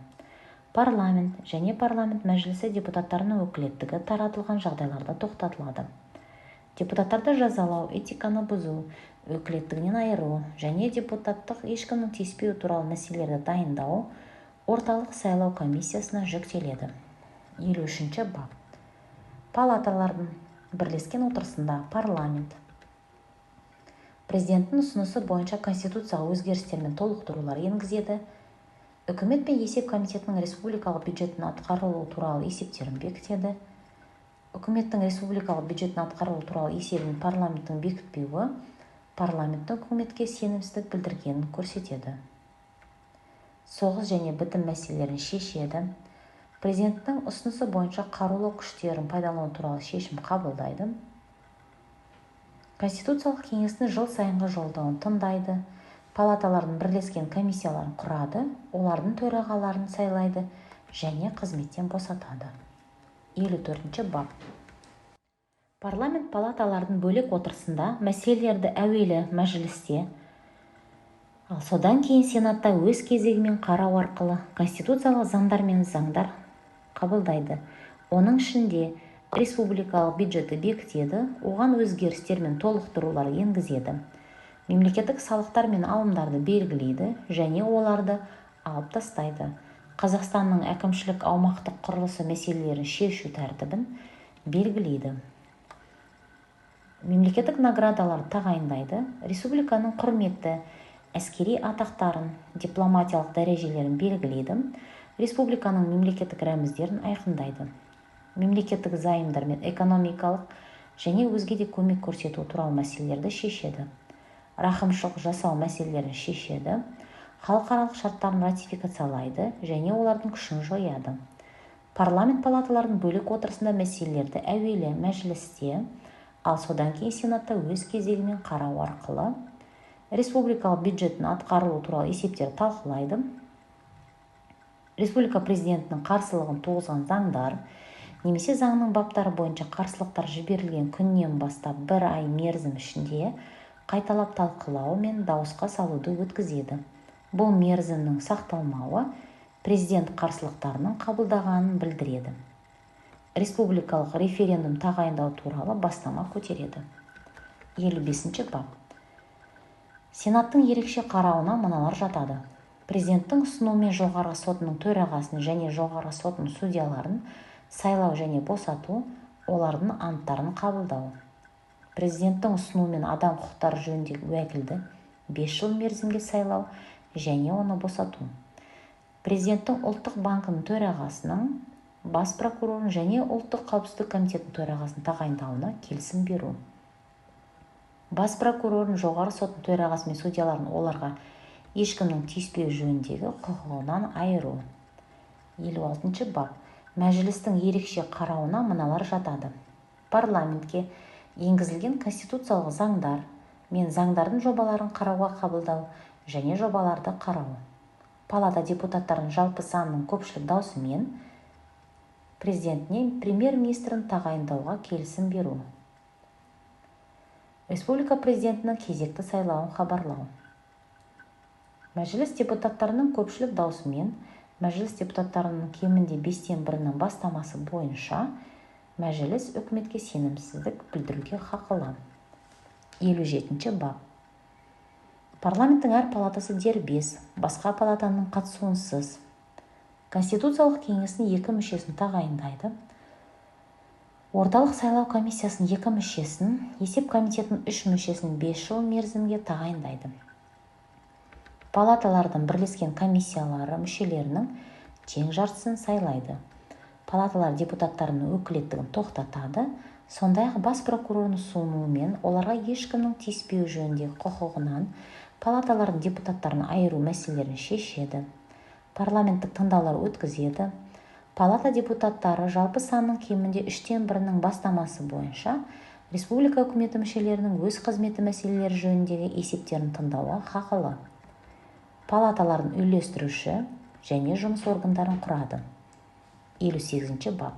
Парламент және парламент мәжілісі депутаттарының өкілеттігі таратылған жағдайларда тоқтатылады. Депутаттарды жазалау, этиканы бұзу, өкілеттігінен айыру және депутаттық ешкімнің тиіспеуі туралы мәселелерді дайындау орталық сайлау комиссиясына жүктеледі. 53-ші бап. Палаталардың бірлескен отырысында парламент президенттің ұсынысы бойынша Конституцияға өзгерістер мен толықтырулар енгізеді, үкімет пен есеп комитетінің республикалық бюджеттің атқарылуы туралы есептерін бекітеді, үкіметтің республикалық бюджеттің атқарылуы туралы есебін парламенттің бекітпеуі парламенттің үкіметке сенімсіздік білдіргенін көрсетеді. Соғыс және бітім мәселелерін шешеді, президенттің ұсынысы бойынша қарулы күштерін пайдалану туралы шешім қабылдайды, Конституциялық кеңестің жыл сайынғы жолдауын тыңдайды, палаталардың бірлескен комиссияларын құрады, олардың төрағаларын сайлайды және қызметтен босатады. 54 бап. Парламент палаталардың бөлек отырысында мәселелерді әуелі мәжілісте, ал содан кейін сенатта өз кезегімен қарау арқылы конституциялық заңдар мен заңдар қабылдайды. Оның ішінде республикалық бюджетті бекітеді, оған өзгерістер мен толықтырулар енгізеді, мемлекеттік салықтар мен алымдарды белгілейді және оларды алып тастайды. Қазақстанның әкімшілік аумақтық құрылысы мәселелерін шешу тәртібін белгілейді. Мемлекеттік наградаларды тағайындайды, республиканың құрметті әскери атақтарын, дипломатиялық дәрежелерін белгілейді, республиканың мемлекеттік рәміздерін айқындайды. Мемлекеттік зайымдар мен экономикалық және өзге де көмек көрсету туралы мәселелерді шешеді. Рақымшылық жасау мәселелерін шешеді, халықаралық шарттарын ратификациялайды және олардың күшін жояды. Парламент палаталардың бөлек отырысында мәселелерді әуелі мәжілісте, ал содан кейін сенатта өз кезегімен қарау арқылы республикалық бюджеттің атқарылуы туралы есептер талқылайды. Республика президентінің қарсылығын туғызған заңдар немесе заңның баптары бойынша қарсылықтар жіберілген күннен бастап 1 ай мерзім ішінде қайталап талқылау мен дауысқа салуды өткізеді. Бұл мерзімнің сақталмауы президент қарсылықтарының қабылдағанын білдіреді. Республикалық референдум тағайындау туралы бастама көтереді. 55 бап. Сенаттың ерекше қарауына мыналар жатады. Президенттің ұсынуымен жоғарғы сотының төрағасын және жоғарғы сотының судьяларын сайлау және босату, олардың анттарын қабылдау. Президенттің ұсынуымен адам құқықтары жөніндегі уәкілді 5 жыл мерзімге сайлау және оны босату. Президенттің ұлттық банкінің төрағасының, бас прокурорын және ұлттық қауіпсіздік комитетінің төрағасын тағайындауына келісім беру. Бас прокурорын, жоғары соттың төрағасы мен судьяларын оларға ешкімнің тиіспеу жөніндегі құқығынан айыру. 56 бап. Мәжілістің ерекше қарауына мыналар жатады. Парламентке енгізілген конституциялық заңдар мен заңдардың жобаларын қарауға қабылдау және жобаларды қарау. Палата депутаттарының жалпы санының көпшілік даусымен президентіне премьер-министрін тағайындауға келісім беру. Республика президентінің кезекті сайлауын хабарлау. Мәжіліс депутаттарының көпшілік даусымен, мәжіліс депутаттарының кемінде 1/5 бастамасы бойынша мәжіліс үкіметке сенімсіздік білдіруге хақылы. 57 бап. Парламенттің әр палатасы дербес, басқа палатаның қатысуынсыз Конституциялық кеңестің 2 мүшесін тағайындайды. Орталық сайлау комиссиясының 2 мүшесін, есеп комитетінің 3 мүшесін 5 жыл мерзімге тағайындайды. Палаталардың бірлескен комиссиялары мүшелерінің тең жартысын сайлайды. Палаталар депутаттарының өкілеттігін тоқтатады, сондай-ақ бас прокурорының ұсынуымен оларға ешкімнің тиіспеу жөніндегі құқығынан палаталардың депутаттарын айыру мәселелерін шешеді. Парламенттік тыңдаулар өткізеді. Палата депутаттары жалпы санның кемінде 3/1 бастамасы бойынша республика үкіметі мүшелерінің өз қызметі мәселелері жөніндегі есептерін тыңдауға хақылы. Палаталардың үйлестіруші және жұмыс органдарын құрады. 58 бап.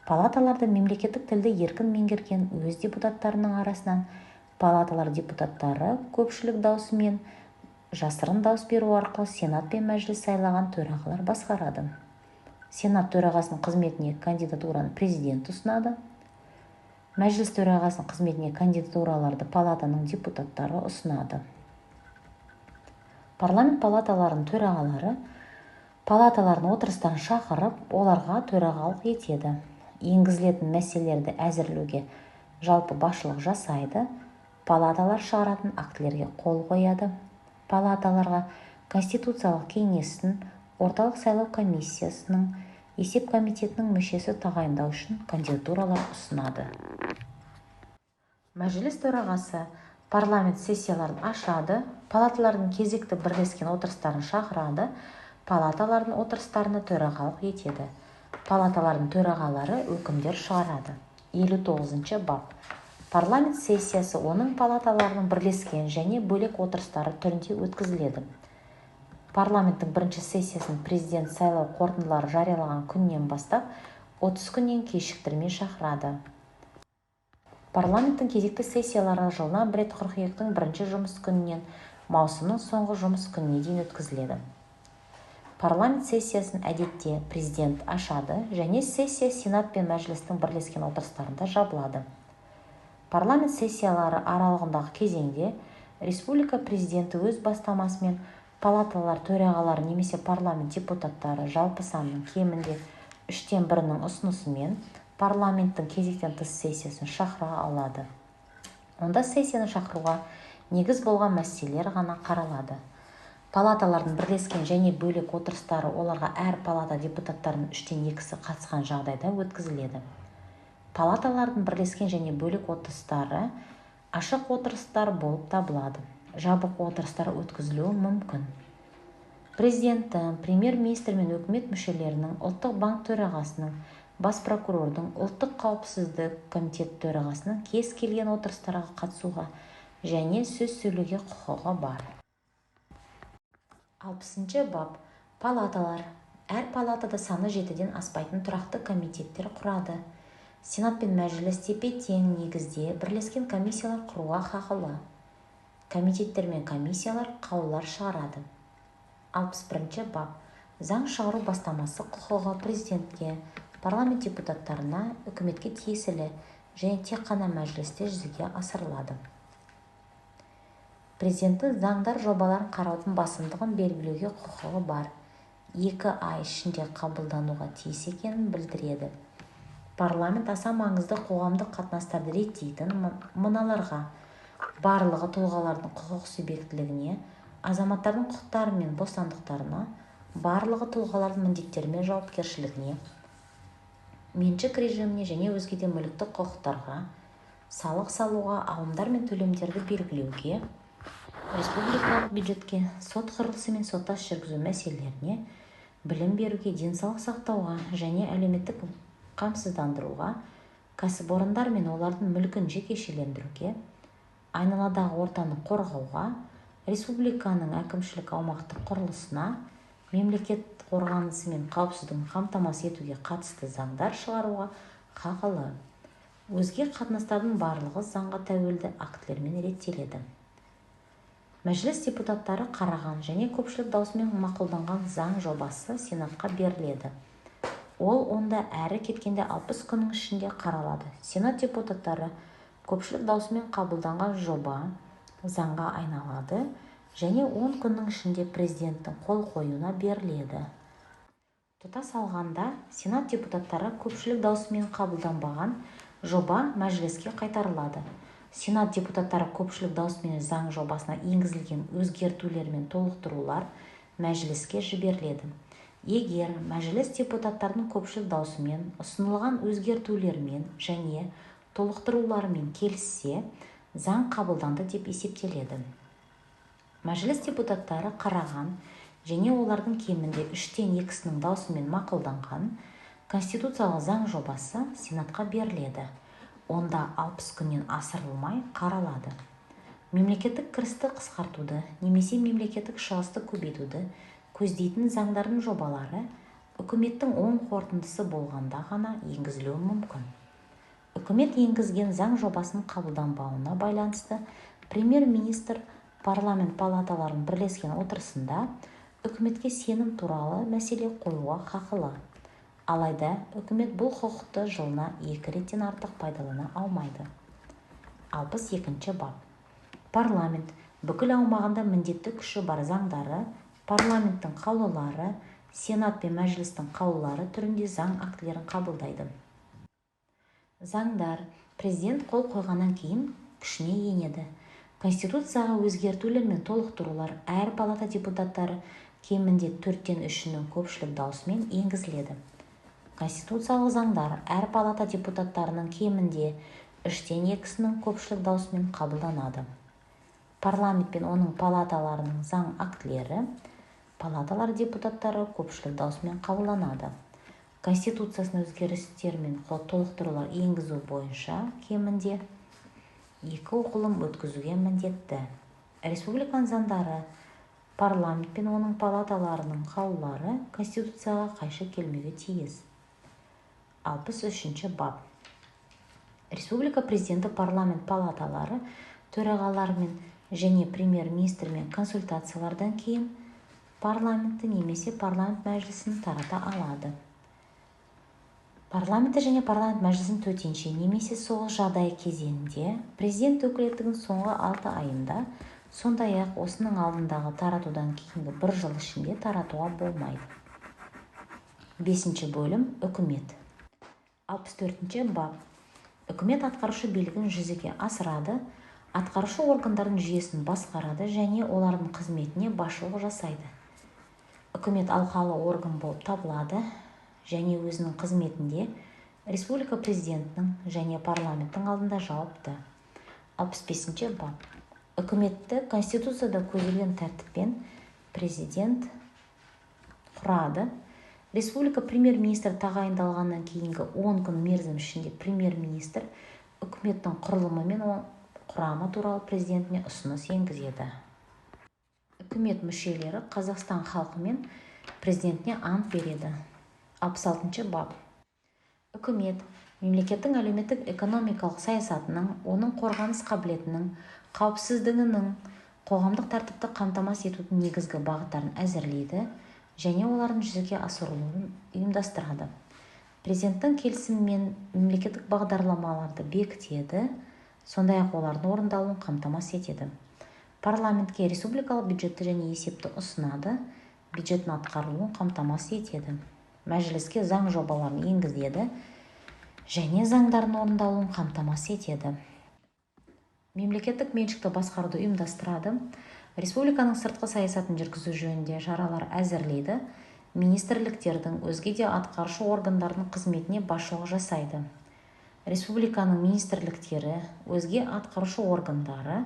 Палаталарды мемлекеттік тілді еркін меңгерген өз депутаттарының арасынан палаталар депутаттары көпшілік даусымен жасырын дауыс беру арқылы сенат пен мәжіліс сайлаған төрағалар басқарады. Сенат төрағасының қызметіне кандидатураны президент ұсынады. Мәжіліс төрағасының қызметіне кандидатураларды палатаның депутаттары ұсынады. Парламент палаталарының төрағалары палаталардың отырыстарын шақырып, оларға төрағалық етеді. Енгізілетін мәселелерді әзірлеуге жалпы басшылық жасайды. Палаталар шығаратын актілерге қол қояды. Палаталарға Конституциялық кеңестің, орталық сайлау комиссиясының, есеп комитетінің мүшесі тағайындау үшін кандидатуралар ұсынады. Мәжіліс төрағасы парламент сессияларын ашады, палаталардың кезекті бірлескен отырыстарын шақырады, палаталардың отырыстарына төрағалық етеді. Палаталардың төрағалары өкімдер шығарады. 59 бап. Парламент сессиясы оның палаталарының бірлескен және бөлек отырыстары түрінде өткізіледі. Парламенттің бірінші сессиясын президент сайлау қорытындылары жариялаған күннен бастап 30 күннен кешіктірмей шақырады. Парламенттің кезекті сессиялары жылына бір рет қыркүйектің бірінші жұмыс күнінен маусымның соңғы жұмыс күніне дейін өткізіледі. Парламент сессиясын әдетте президент ашады және сессия Сенат пен Мәжілістің бірлескен отырыстарында жабылады. Парламент сессиялары аралығындағы кезеңде республика президенті өз бастамасымен палаталар төрағалары немесе парламент депутаттары жалпы санының кемінде 1/3 ұсынысымен парламенттің кезектен тыс сессиясын шақыра алады. Онда сессияны шақыруға негіз болған мәселелер ғана қаралады. Палаталардың бірлескен және бөлек отырыстары оларға әр палата депутаттарының 2/3 қатысқан жағдайда өткізіледі. Палаталардың бірлескен және бөлек отырыстары ашық отырыстар болып табылады. Жабық отырыстар өткізілуі мүмкін. Президенттің, премьер-министр мен өкімет мүшелерінің, ұлттық банк төрағасының, бас прокурордың, ұлттық қауіпсіздік комитет төрағасының кез келген отырыстарға қатысуға және сөз сөйлеуге құқығы бар. 60 бап. Палаталар. Әр палатада саны 7-ден аспайтын тұрақты комитеттер құрады. Сенат пен Мәжіліс тепе-тең негізде бірлескен комиссиялар құруға хақылы. Комитеттер мен комиссиялар қаулылар шығарады. 61 бап. Заң шығару бастамасы құқығы президентке, парламент депутаттарына, үкіметке тиесілі және тек қана мәжілісте жүзеге асырылады. Президенттің заңдар жобаларын қараудың басымдығын белгілеуге құқығы бар. 2 ай ішінде қабылдануға тиіс екенін білдіреді. Парламент аса маңызды қоғамдық қатынастарды реттейтін мыналарға: барлығы тұлғалардың құқық субъектілігіне, азаматтардың құқықтары мен бостандықтарына, барлығы тұлғалардың міндеттері мен жауапкершілігіне, меншік режиміне және өзге де мүліктік құқықтарға, салық салуға, алымдар мен төлемдерді белгілеуге, республикалық бюджетке, сот құрылысы мен соттас жүргізу мәселелеріне, білім беруге, денсаулық сақтауға және әлеуметтік қамсыздандыруға, кәсіпорындар мен олардың мүлкін жекешелендіруге, айналадағы ортаны қорғауға, республиканың әкімшілік аумақтық құрылысына, мемлекет қорғанысы мен қауіпсіздігін қамтамасыз етуге қатысты заңдар шығаруға хақылы. Өзге қатынастардың барлығы заңға тәуелді актілермен реттеледі. Мәжіліс депутаттары қараған және көпшілік даусымен мақұлданған заң жобасы Сенатқа беріледі. Ол онда әрі кеткенде 60 күннің ішінде қаралады. Сенат депутаттары көпшілік даусымен қабылданған жоба заңға айналады және 10 күннің ішінде президенттің қол қоюына беріледі. Тұтас алғанда, Сенат депутаттары көпшілік даусымен қабылданбаған жоба мәжіліске қайтарылады. Сенат депутаттары көпшілік даусымен заң жобасына енгізілген өзгертулер мен толықтырулар мәжіліске жіберіледі. Егер мәжіліс депутаттардың көпшілік даусымен ұсынылған өзгертулермен және толықтырулармен келіссе, заң қабылданды деп есептеледі. Мәжіліс депутаттары қараған және олардың кемінде 3/2 даусымен мақұлданған конституциялық заң жобасы Сенатқа беріледі. Онда 60 күннен асырылмай қаралады. Мемлекеттік кірісті қысқартуды немесе мемлекеттік шығысты көбейтуді көздейтін заңдардың жобалары үкіметтің оң қорытындысы болғанда ғана енгізілуі мүмкін. Үкімет енгізген заң жобасын қабылданбауына байланысты премьер-министр парламент палаталарының бірлескен отырысында үкіметке сенім туралы мәселе қоюға хақылы. Алайда үкімет бұл құқықты жылына 2 реттен артық пайдалана алмайды. 62 бап. Парламент бүкіл аумағында міндетті күші бар заңдары, парламенттің қаулылары, Сенат пен Мәжілістің қаулылары түрінде заң актілерін қабылдайды. Заңдар президент қол қойғаннан кейін күшіне енеді. Конституцияға өзгертулер мен толықтырулар әр палата депутаттары кемінде 4/3 көпшілік даусымен енгізіледі. Конституциялық заңдар әр палата депутаттарының кемінде 3/2 көпшілік даусымен қабылданады. Парламент пен оның палаталарының заң актілері палаталар депутаттары көпшілік даусымен қабылданады. Конституциясына өзгерістер мен толықтырулар енгізу бойынша кемінде 2 оқылым өткізуге міндетті. Республиканың заңдары, парламент пен оның палаталарының қаулылары Конституцияға қайшы келмеуге тиіс. 63 бап. Республика президенті парламент палаталары төрағаларымен және премьер-министрмен консультациялардан кейін парламентті немесе парламент мәжілісін тарата алады. Парламенті және парламент мәжілісін төтенше немесе соғыс жағдайы кезеңінде президент өкілеттігінің соңғы 6 айында, сондай-ақ осының алдындағы таратудан кейінгі 1 жыл ішінде таратуға болмайды. 5 бөлім. Үкімет. 64 бап. Үкімет атқарушы билігін жүзеге асырады, атқарушы органдардың жүйесін басқарады және олардың қызметіне басшылық жасайды. Үкімет алқалы орган болып табылады және өзінің қызметінде республика президентінің және парламенттің алдында жауапты. 65 бап. Үкіметті Конституцияда көзделген тәртіппен президент құрады. Республика премьер-министр тағайындалғаннан кейінгі 10 күн мерзім ішінде премьер-министр үкіметтің құрылымы мен құрамы туралы президентіне ұсыныс енгізеді. Үкімет мүшелері Қазақстан халқы мен президентіне ант береді. 66 бап. Үкімет мемлекеттің әлеуметтік-экономикалық саясатының, оның қорғаныс қабілетінің, қауіпсіздігінің, қоғамдық тәртіпті қамтамасыз етудің негізгі бағыттарын әзірлейді және олардың жүзеге асырылуын ұйымдастырады. Президенттің келісімімен мемлекеттік бағдарламаларды бекітеді, сондай-ақ олардың орындалуын қамтамасыз етеді. Парламентке республикалық бюджетті және есепті ұсынады, бюджеттің атқарылуын қамтамасыз етеді. Мәжіліске заң жобаларын енгізеді және заңдардың орындалуын қамтамасыз етеді. Мемлекеттік меншікті басқаруды ұйымдастырады, республиканың сыртқы саясатын жүргізу жөнінде шаралар әзірлейді, министрліктердің өзге де атқарушы органдардың қызметіне басшылық жасайды. Республиканың министрліктері, өзге атқарушы органдары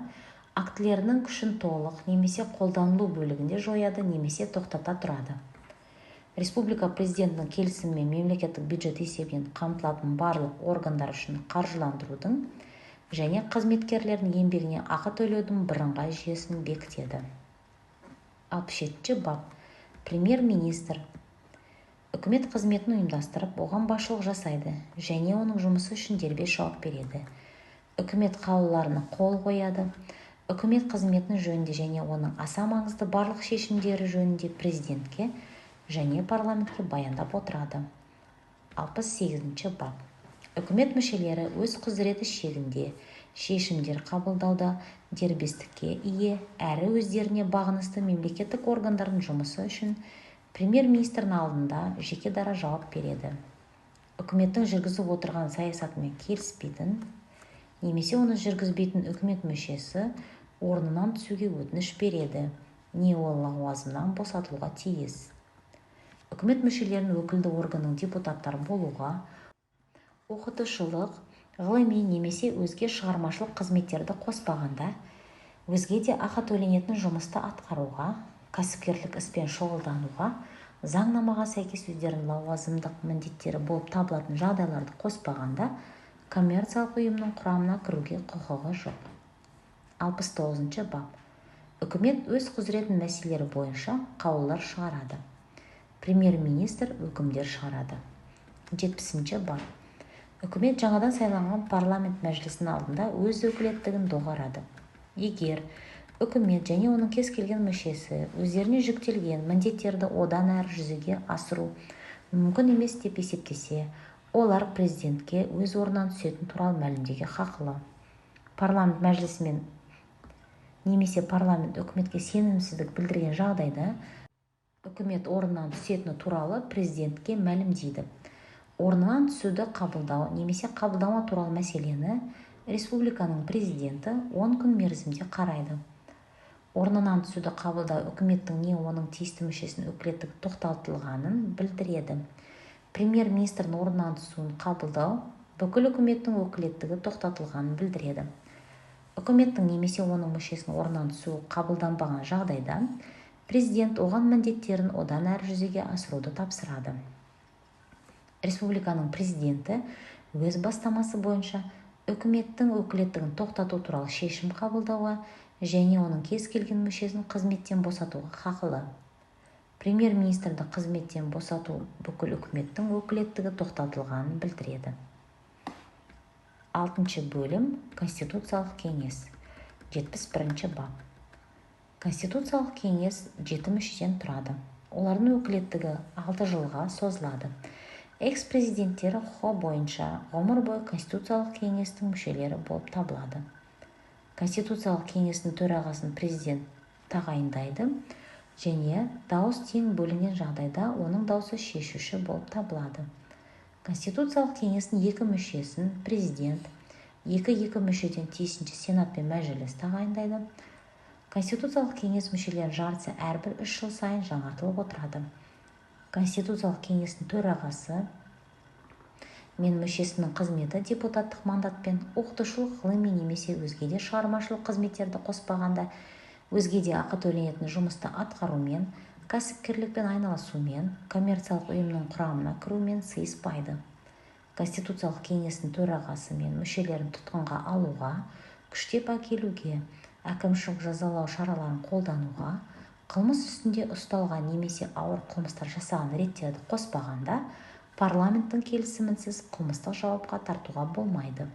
актілерінің күшін толық немесе қолданылу бөлігінде жояды немесе тоқтата тұрады. Республика президентінің келісімімен мемлекеттік бюджет есебінен қамтылатын барлық органдар үшін қаржыландырудың және қызметкерлердің еңбегіне ақы төлеудің бірыңғай жүйесін бекітеді. 67 бап. Премьер-министр үкімет қызметін ұйымдастырып, оған басшылық жасайды және оның жұмысы үшін дербес жауап береді. Үкімет қаулыларына қол қояды. Үкімет қызметінің жөнінде және оның аса маңызды барлық шешімдері жөнінде президентке және парламентке баяндап отырады. 68 бап. Үкімет мүшелері өз құзыреті шегінде шешімдер қабылдауда дербестікке ие әрі өздеріне бағынысты мемлекеттік органдардың жұмысы үшін премьер-министрдің алдында жеке дара жауап береді. Үкіметтің жүргізіп отырған саясатымен келіспейтін немесе оны жүргізбейтін үкімет мүшесі орнынан түсуге өтініш береді, не ол лауазымнан босатылуға тиіс. Үкімет мүшелерінің өкілді органның депутаттары болуға, оқытушылық, ғылыми немесе өзге шығармашылық қызметтерді қоспағанда, өзге де ақы төленетін жұмысты атқаруға, кәсіпкерлік іспен шұғылдануға, заңнамаға сәйкес өздерінің лауазымдық міндеттері болып табылатын жағдайларды қоспағанда, коммерциялық ұйымның құрамына кіруге құқығы жоқ. 69 бап. Үкімет өз құзыретін мәселелері бойынша қаулылар шығарады. Премьер-министр өкімдер шығарады. 70 бап. Үкімет жаңадан сайланған парламент мәжілісінің алдында өз өкілеттігін доғарады. Егер үкімет және оның кез келген мүшесі өздеріне жүктелген міндеттерді одан әрі жүзеге асыру мүмкін емес деп есептесе, олар президентке өз орнынан түсетін туралы мәлімдеуге хақылы. Парламент мәжілісімен немесе парламент үкіметке сенімсіздік білдірген жағдайда үкімет орнынан түсетіні туралы президентке мәлімдейді. Орнынан түсуді қабылдау немесе қабылдамау туралы мәселені республиканың президенті 10 күн мерзімде қарайды. Орнынан түсуді қабылдау үкіметтің не оның тиісті мүшесінің өкілеттігі тоқтатылғанын білдіреді. Премьер-министрдің орнынан түсуін қабылдау бүкіл үкіметтің өкілеттігі тоқтатылғанын білдіреді. Үкіметтің немесе оның мүшесінің орнынан түсуі қабылданбаған жағдайда президент оған міндеттерін одан әрі жүзеге асыруды тапсырады. Республиканың президенті өз бастамасы бойынша үкіметтің өкілеттігін тоқтату туралы шешім қабылдауға және оның кез келген мүшесін қызметтен босатуға хақылы. Премьер-министрді қызметтен босату бүкіл үкіметтің өкілеттігі тоқтатылғанын білдіреді. 6 бөлім. Конституциялық кеңес. 71 бап. Конституциялық кеңес 7 мүшеден тұрады. Олардың өкілеттігі 6 жылға созылады. Экс-президенттері құқы бойынша ғұмыр бойы Конституциялық кеңестің мүшелері болып табылады. Конституциялық кеңестің төрағасын президент тағайындайды және дауыс тең бөлінген жағдайда оның дауысы шешуші болып табылады. Конституциялық кеңестің 2 мүшесін президент, 2 мүшеден тиісінше сенат пен мәжіліс тағайындайды. Конституциялық кеңес мүшелерінің жартысы әрбір 3 жыл сайын жаңартылып отырады. Конституциялық кеңестің төрағасы мен мүшесінің қызметі депутаттық мандатпен оқытушылық, ғылыми немесе өзге де шығармашылық қызметтерді қоспағанда өзге де ақы төленетін жұмысты атқарумен, кәсіпкерлікпен айналысумен, коммерциялық ұйымның құрамына кірумен сыйыспайды. Конституциялық кеңестің төрағасы мен мүшелерін тұтқынға алуға, күштеп әкелуге, әкімшілік жазалау шараларын қолдануға, қылмыс үстінде ұсталған немесе ауыр қылмыстар жасаған реттерді қоспағанда парламенттің келісімінсіз қылмыстық жауапқа тартуға болмайды.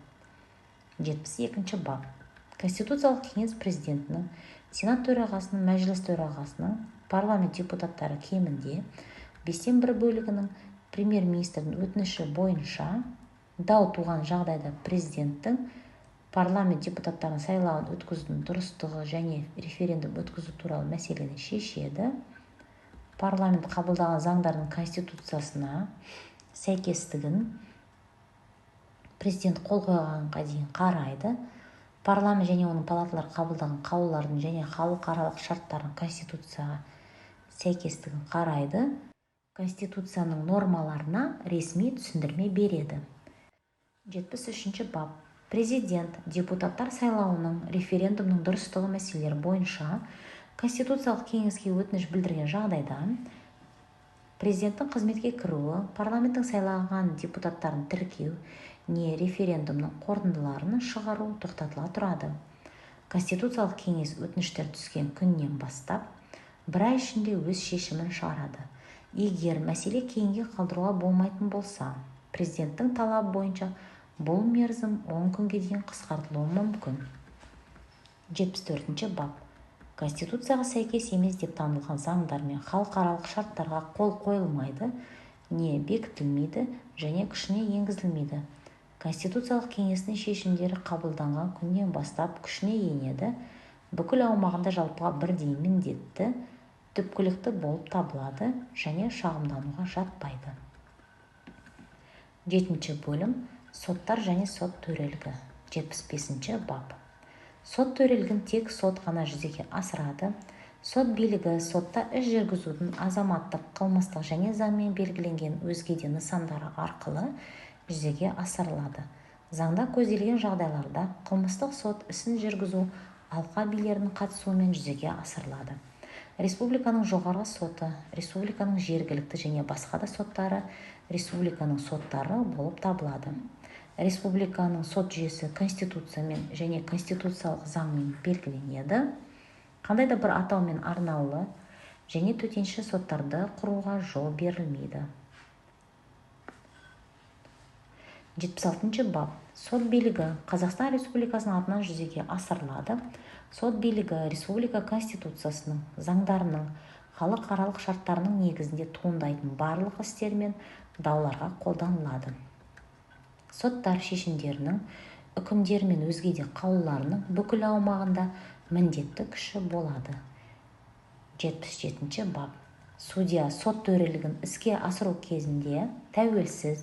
72 бап. Конституциялық кеңес президентінің, сенат төрағасының, мәжіліс төрағасының, парламент депутаттары кемінде 1/5 бөлігінің премьер-министрдің өтініші бойынша дау туған жағдайда президенттің парламент депутаттарын сайлауын өткізудің дұрыстығы және референдум өткізу туралы мәселені шешеді. Парламент қабылдаған заңдардың конституциясына сәйкестігін президент қол қойғанға дейін қарайды. Парламент және оның палаталары қабылдаған қаулылардың және халықаралық шарттардың конституцияға сәйкестігін қарайды. Конституцияның нормаларына ресми түсіндірме береді. 73 бап. Президент депутаттар сайлауының референдумның дұрыстығы мәселелері бойынша Конституциялық кеңеске өтініш білдірген жағдайда президенттің қызметке кіруі, парламенттің сайлаған депутаттарын тіркеу не референдумның қорытындыларын шығару тоқтатыла тұрады. Конституциялық кеңес өтініштер түскен күннен бастап 1 ай ішінде өз шешімін шығарады. Егер мәселе кейінге қалдыруға болмайтын болса, президенттің талабы бойынша бұл мерзім 10 күнге дейін қысқартылуы мүмкін. 74 бап. Конституцияға сәйкес емес деп танылған заңдар мен халықаралық шарттарға қол қойылмайды, не бекітілмейді және күшіне енгізілмейді. Конституциялық кеңестің шешімдері қабылданған күннен бастап күшіне енеді, бүкіл аумағында жалпыға бірдей міндетті, түпкілікті болып табылады және шағымдануға жатпайды. 7 бөлім. Соттар және сот төрелігі. 75 бап. Сот төрелігін тек сот қана жүзеге асырады. Сот билігі сотта іс жүргізудің азаматтық, қылмыстық және заңмен белгіленген өзге де нысандары арқылы жүзеге асырылады. Заңда көзделген жағдайларда қылмыстық сот ісін жүргізу алқа билерінің қатысуымен жүзеге асырылады. Республиканың жоғарғы соты, республиканың жергілікті және басқа да соттары республиканың соттары болып табылады. Республиканың сот жүйесі конституциямен және конституциялық заңмен белгіленеді. Қандай да бір атаумен арнаулы және төтенше соттарды құруға жол берілмейді. 76 бап. Сот билігі Қазақстан Республикасының атынан жүзеге асырылады. Сот билігі республика конституциясының, заңдарының, халықаралық шарттарының негізінде туындайтын барлық істер мен дауларға қолданылады. Соттар шешімдерінің, үкімдер мен өзге де қаулыларының бүкіл аумағында міндетті күші болады. 77 бап. Судья сот төрелігін іске асыру кезінде тәуелсіз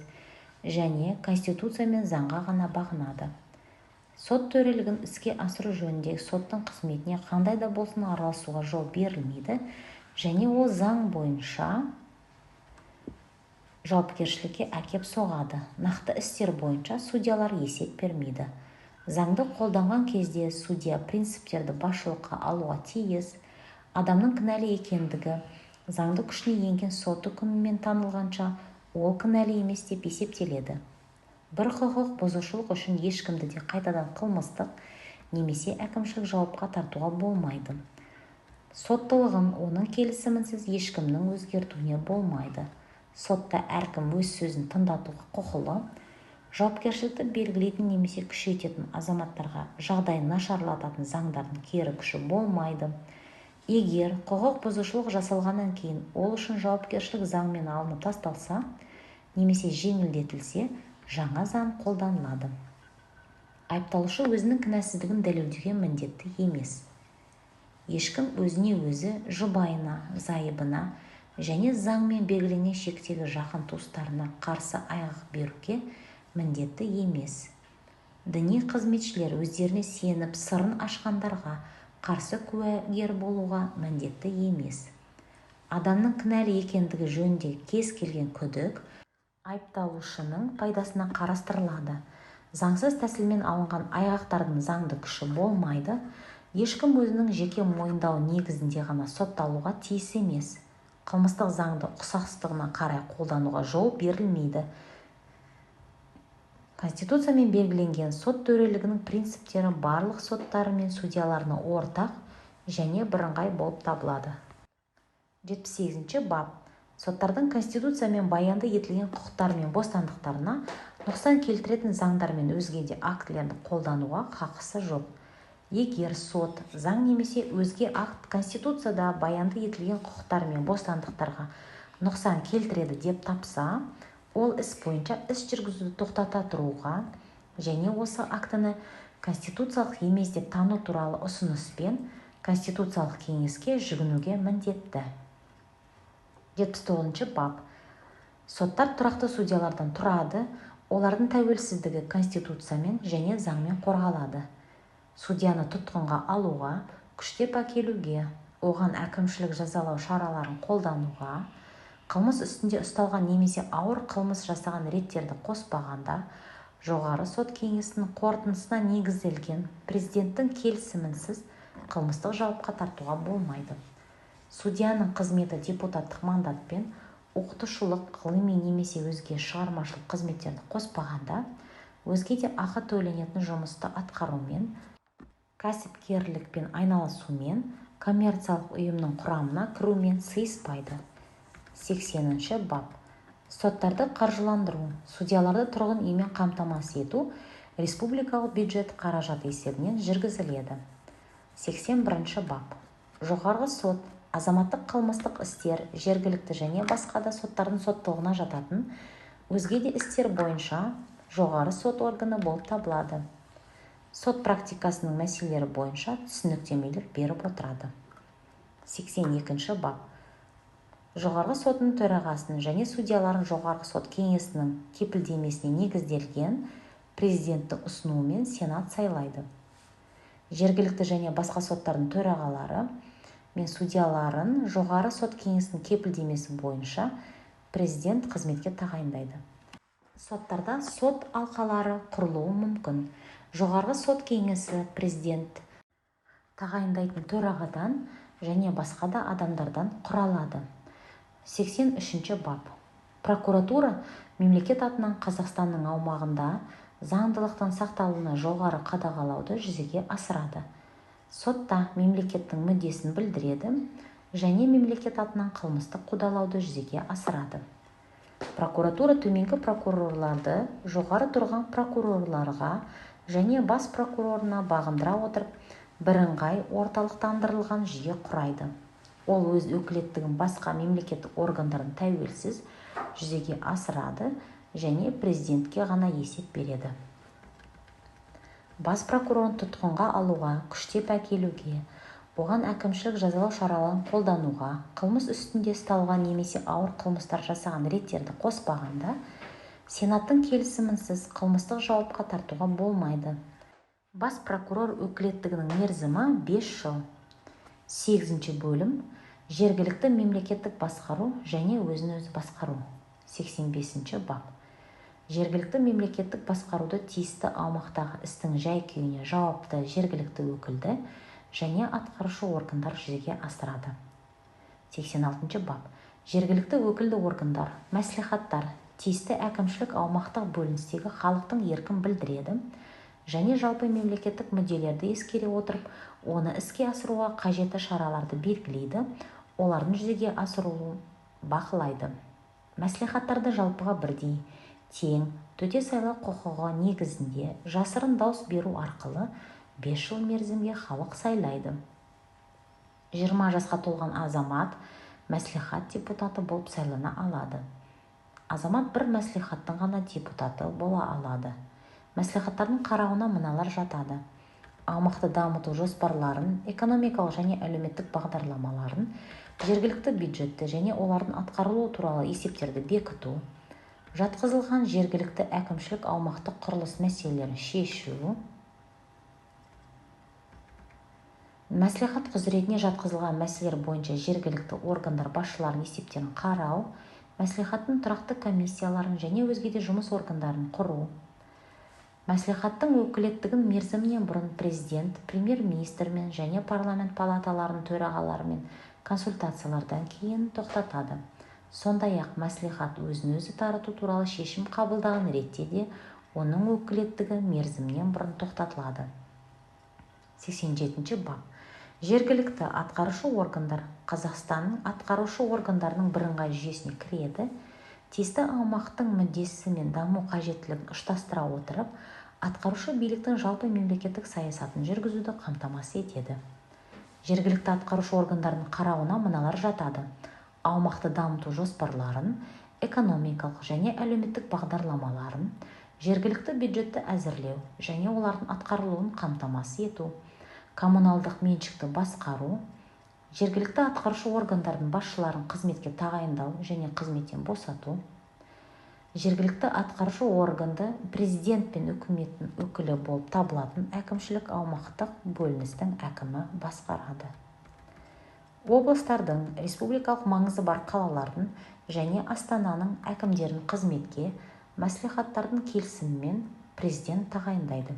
және конституция мен заңға ғана бағынады. Сот төрелігін іске асыру жөніндегі соттың қызметіне қандай да болсын араласуға жол берілмейді және ол заң бойынша жауапкершілікке әкеп соғады. Нақты істер бойынша судьялар есеп бермейді. Заңды қолданған кезде судья принциптерді басшылыққа алуға тиіс, адамның кінәлі екендігі, заңды күшіне енген сот үкімімен танылғанша ол кінәлі емес деп есептеледі. бір құқық бұзушылық үшін ешкімді де қайтадан қылмыстық немесе әкімшілік жауапқа тартуға болмайды. Соттылығын оның келісімінсіз ешкімнің өзгертуіне болмайды. Сотта әркім өз сөзін тыңдатуға құқылы. Жауапкершілікті белгілейтін немесе күшейтетін азаматтарға жағдайын нашарлататын заңдардың кері күші болмайды. Егер құқық бұзушылық жасалғаннан кейін ол үшін жауапкершілік заңмен алынып тасталса немесе жеңілдетілсе, жаңа заң қолданылады. Айыпталушы өзінің кінәсіздігін дәлелдеуге міндетті емес. Ешкім өзіне өзі, жұбайына, зайыбына және заңмен белгіленген шектегі жақын туыстарына қарсы айғақ беруге міндетті емес. Діни қызметшілер өздеріне сеніп сырын ашқандарға қарсы куәгер болуға міндетті емес. Адамның кінәлі екендігі жөнінде кез келген күдік айыпталушының пайдасына қарастырылады. Заңсыз тәсілмен алынған айғақтардың заңды күші болмайды. Ешкім өзінің жеке мойындауы негізінде ғана сотталуға тиіс емес. Қылмыстық заңды ұқсастығына қарай қолдануға жол берілмейді. Конституциямен белгіленген сот төрелігінің принциптері барлық соттары мен судьяларына ортақ және бірыңғай болып табылады. 78 бап. Соттардың Конституциямен баянды етілген құқықтар мен бостандықтарына нұқсан келтіретін заңдар мен өзге де актілерді қолдануға хақысы жоқ. Егер сот, заң немесе өзге акт Конституцияда баянды етілген құқықтар мен бостандықтарға нұқсан келтіреді деп тапса, ол іс бойынша іс жүргізуді тоқтата тұруға және осы актіні конституциялық емес деп тану туралы ұсыныспен Конституциялық кеңеске жүгінуге міндетті. 79 бап. Соттар тұрақты судьялардан тұрады, олардың тәуелсіздігі Конституциямен және заңмен қорғалады. Судьяны тұтқынға алуға, күштеп әкелуге, оған әкімшілік жазалау шараларын қолдануға, қылмыс үстінде ұсталған немесе ауыр қылмыс жасаған реттерді қоспағанда, жоғары сот кеңесінің қорытындысына негізделген президенттің келісімінсіз қылмыстық жауапқа тартуға болмайды. Судьяның қызметі депутаттық мандатпен оқытушылық, ғылыми немесе өзге шығармашылық қызметтерді қоспағанда, өзге де ақы төленетін жұмысты атқарумен, кәсіпкерлікпен айналысумен, коммерциялық ұйымның құрамына кірумен сыйыспайды. 80 бап. Соттарды қаржыландыру, судьяларды тұрғын үймен қамтамасыз ету республикалық бюджет қаражаты есебінен жүргізіледі. 81 бап. Жоғарғы сот азаматтық қылмыстық істер, жергілікті және басқа да соттардың соттылығына жататын өзге де істер бойынша жоғары сот органы болып табылады. Сот практикасының мәселелері бойынша түсініктемелер беріп отырады. 82 бап. Жоғарғы сотының төрағасын және судьяларын жоғарғы сот кеңесінің кепілдемесіне негізделген президенттің ұсынуымен сенат сайлайды. Жергілікті және басқа соттардың төрағалары мен судьяларын жоғары сот кеңесінің кепілдемесі бойынша президент қызметке тағайындайды. Соттарда сот алқалары құрылуы мүмкін. Жоғарғы сот кеңесі президент тағайындайтын төрағадан және басқа да адамдардан құралады. 83 бап. Прокуратура мемлекет атынан Қазақстанның аумағында заңдылықтың сақталуына жоғары қадағалауды жүзеге асырады. Сотта мемлекеттің мүддесін білдіреді және мемлекет атынан қылмыстық қудалауды жүзеге асырады. Прокуратура төменгі прокурорларды жоғары тұрған прокурорларға және бас прокурорына бағындыра отырып, бірыңғай орталықтандырылған жүйе құрайды. Ол өз өкілеттігін басқа мемлекеттік органдардың тәуелсіз жүзеге асырады және президентке ғана есеп береді. Бас прокурорын тұтқынға алуға, күштеп әкелуге, оған әкімшілік жазалау шараларын қолдануға, қылмыс үстінде ұсталған немесе ауыр қылмыстар жасаған реттерді қоспағанда, сенаттың келісімінсіз қылмыстық жауапқа тартуға болмайды. Бас прокурор өкілеттігінің мерзімі 5 жыл. 8 бөлім. Жергілікті мемлекеттік басқару және өзін-өзі басқару. 85 бап. Жергілікті мемлекеттік басқаруды тиісті аумақтағы істің жай-күйіне жауапты жергілікті өкілді және атқарушы органдар жүзеге асырады. 86 бап. Жергілікті өкілді органдар, мәслихаттар тиісті әкімшілік аумақтық бөліністегі халықтың еркін білдіреді және жалпы мемлекеттік мүдделерді ескере отырып, оны іске асыруға қажетті шараларды белгілейді, олардың жүзеге асырылуын бақылайды. Мәслихаттарды жалпыға бірдей, тең, төте сайлау құқығы негізінде жасырын дауыс беру арқылы 5 жыл мерзімге халық сайлайды. 20 жасқа толған азамат мәслихат депутаты болып сайлана алады. Азамат бір мәслихаттың ғана депутаты бола алады. Мәслихаттардың қарауына мыналар жатады: аумақты дамыту жоспарларын, экономикалық және әлеуметтік бағдарламаларын, жергілікті бюджетті және олардың атқарылуы туралы есептерді бекіту, жатқызылған жергілікті әкімшілік аумақтық құрылыс мәселелерін шешу, мәслихат құзыретіне жатқызылған мәселелер бойынша жергілікті органдар басшыларының есептерін қарау, мәслихаттың тұрақты комиссияларын және өзге де жұмыс органдарын құру, мәслихаттың өкілеттігін мерзімінен бұрын президент, премьер-министрмен және парламент палаталарының төрағаларымен консультациялардан кейін тоқтатады. Сондай-ақ мәслихат өзін-өзі тарату туралы шешім қабылдаған ретте де оның өкілеттігі мерзімінен бұрын тоқтатылады. 87 бап. Жергілікті атқарушы органдар Қазақстанның атқарушы органдарының бірыңғай жүйесіне кіреді. Тиісті аумақтың мүддесі мен даму қажеттілігін ұштастыра отырып, атқарушы биліктің жалпы мемлекеттік саясатын жүргізуді қамтамасыз етеді. Жергілікті атқарушы органдардың қарауына мыналар жатады: аумақты дамыту жоспарларын, экономикалық және әлеуметтік бағдарламаларын, жергілікті бюджетті әзірлеу және олардың атқарылуын қамтамасыз ету, коммуналдық меншікті басқару, жергілікті атқарушы органдардың басшыларын қызметке тағайындау және қызметтен босату, жергілікті атқарушы органды президент пен үкіметтің өкілі болып табылатын әкімшілік аумақтық бөліністің әкімі басқарады. Облыстардың, республикалық маңызы бар қалалардың және Астананың әкімдерін қызметке мәслихаттардың келісімімен президент тағайындайды.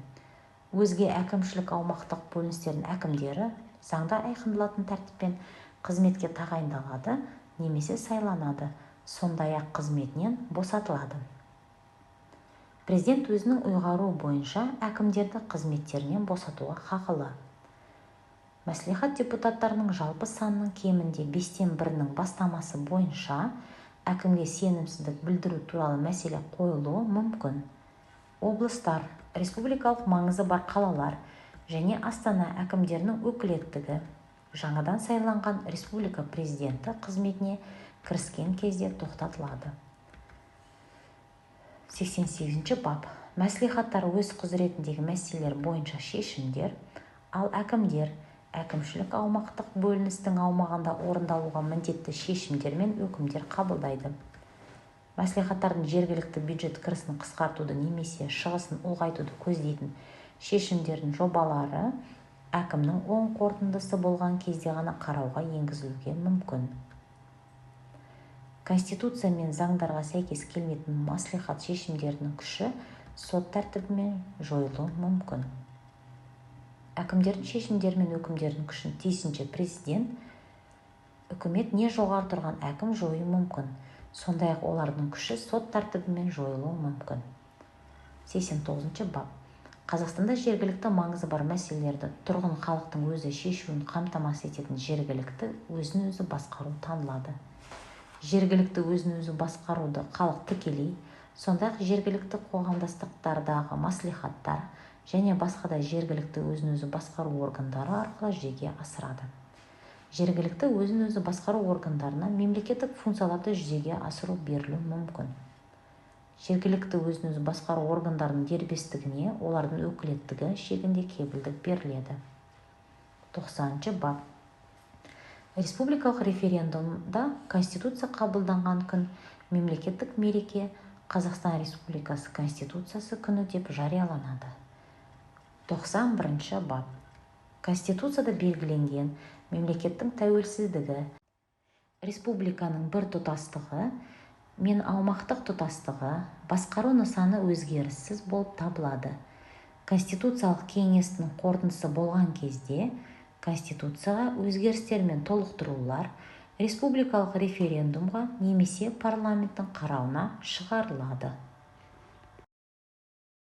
Өзге әкімшілік аумақтық бөліністердің әкімдері заңда айқындалатын тәртіппен қызметке тағайындалады немесе сайланады, сондай-ақ қызметінен босатылады. Президент өзінің ұйғаруы бойынша әкімдерді қызметтерінен босатуға хақылы. Мәслихат депутаттарының жалпы санының кемінде 5/1 бастамасы бойынша әкімге сенімсіздік білдіру туралы мәселе қойылуы мүмкін. Облыстар, республикалық маңызы бар қалалар және Астана әкімдерінің өкілеттігі жаңадан сайланған республика президенті қызметіне кіріскен кезде тоқтатылады. 88 бап. Мәслихаттар өз құзыретіндегі мәселелер бойынша шешімдер, ал әкімдер әкімшілік аумақтық бөліністің аумағында орындалуға міндетті шешімдер мен өкімдер қабылдайды. Мәслихаттардың жергілікті бюджет кірісін қысқартуды немесе шығысын ұлғайтуды көздейтін шешімдердің жобалары әкімнің оң қорытындысы болған кезде ғана қарауға енгізілуге мүмкін. Конституция мен заңдарға сәйкес келмейтін мәслихат шешімдерінің күші сот тәртібімен жойылуы мүмкін. Әкімдердің шешімдері мен өкімдердің күшін тиісінше президент, үкімет не жоғары тұрған әкім жойы мүмкін. Сондай-ақ олардың күші сот тәртібімен жойылуы мүмкін. 89 бап. Қазақстанда жергілікті маңызы бар мәселелерді тұрғын халықтың өзі шешуін қамтамасыз ететін жергілікті өзін-өзі басқару танылады. Жергілікті өзін-өзі басқаруды халық тікелей, сондай-ақ жергілікті қоғамдастықтардағы мәслихаттар және басқа да жергілікті өзін-өзі басқару органдары арқылы жүзеге асырады. Жергілікті өзін-өзі басқару органдарына мемлекеттік функцияларды жүзеге асыру берілуі мүмкін. Жергілікті өзін-өзі басқару органдарының дербестігіне олардың өкілеттігі шегінде кепілдік беріледі. 90 бап. Республикалық референдумда Конституция қабылданған күн мемлекеттік мереке Қазақстан Республикасы Конституциясы күні деп жарияланады. 91 бап. Конституцияда белгіленген мемлекеттің тәуелсіздігі, республиканың бір тұтастығы мен аумақтық тұтастығы, басқару нысаны өзгеріссіз болып табылады. Конституциялық кеңестің қорытындысы болған кезде Конституцияға өзгерістер мен толықтырулар республикалық референдумға немесе парламенттің қарауына шығарылады.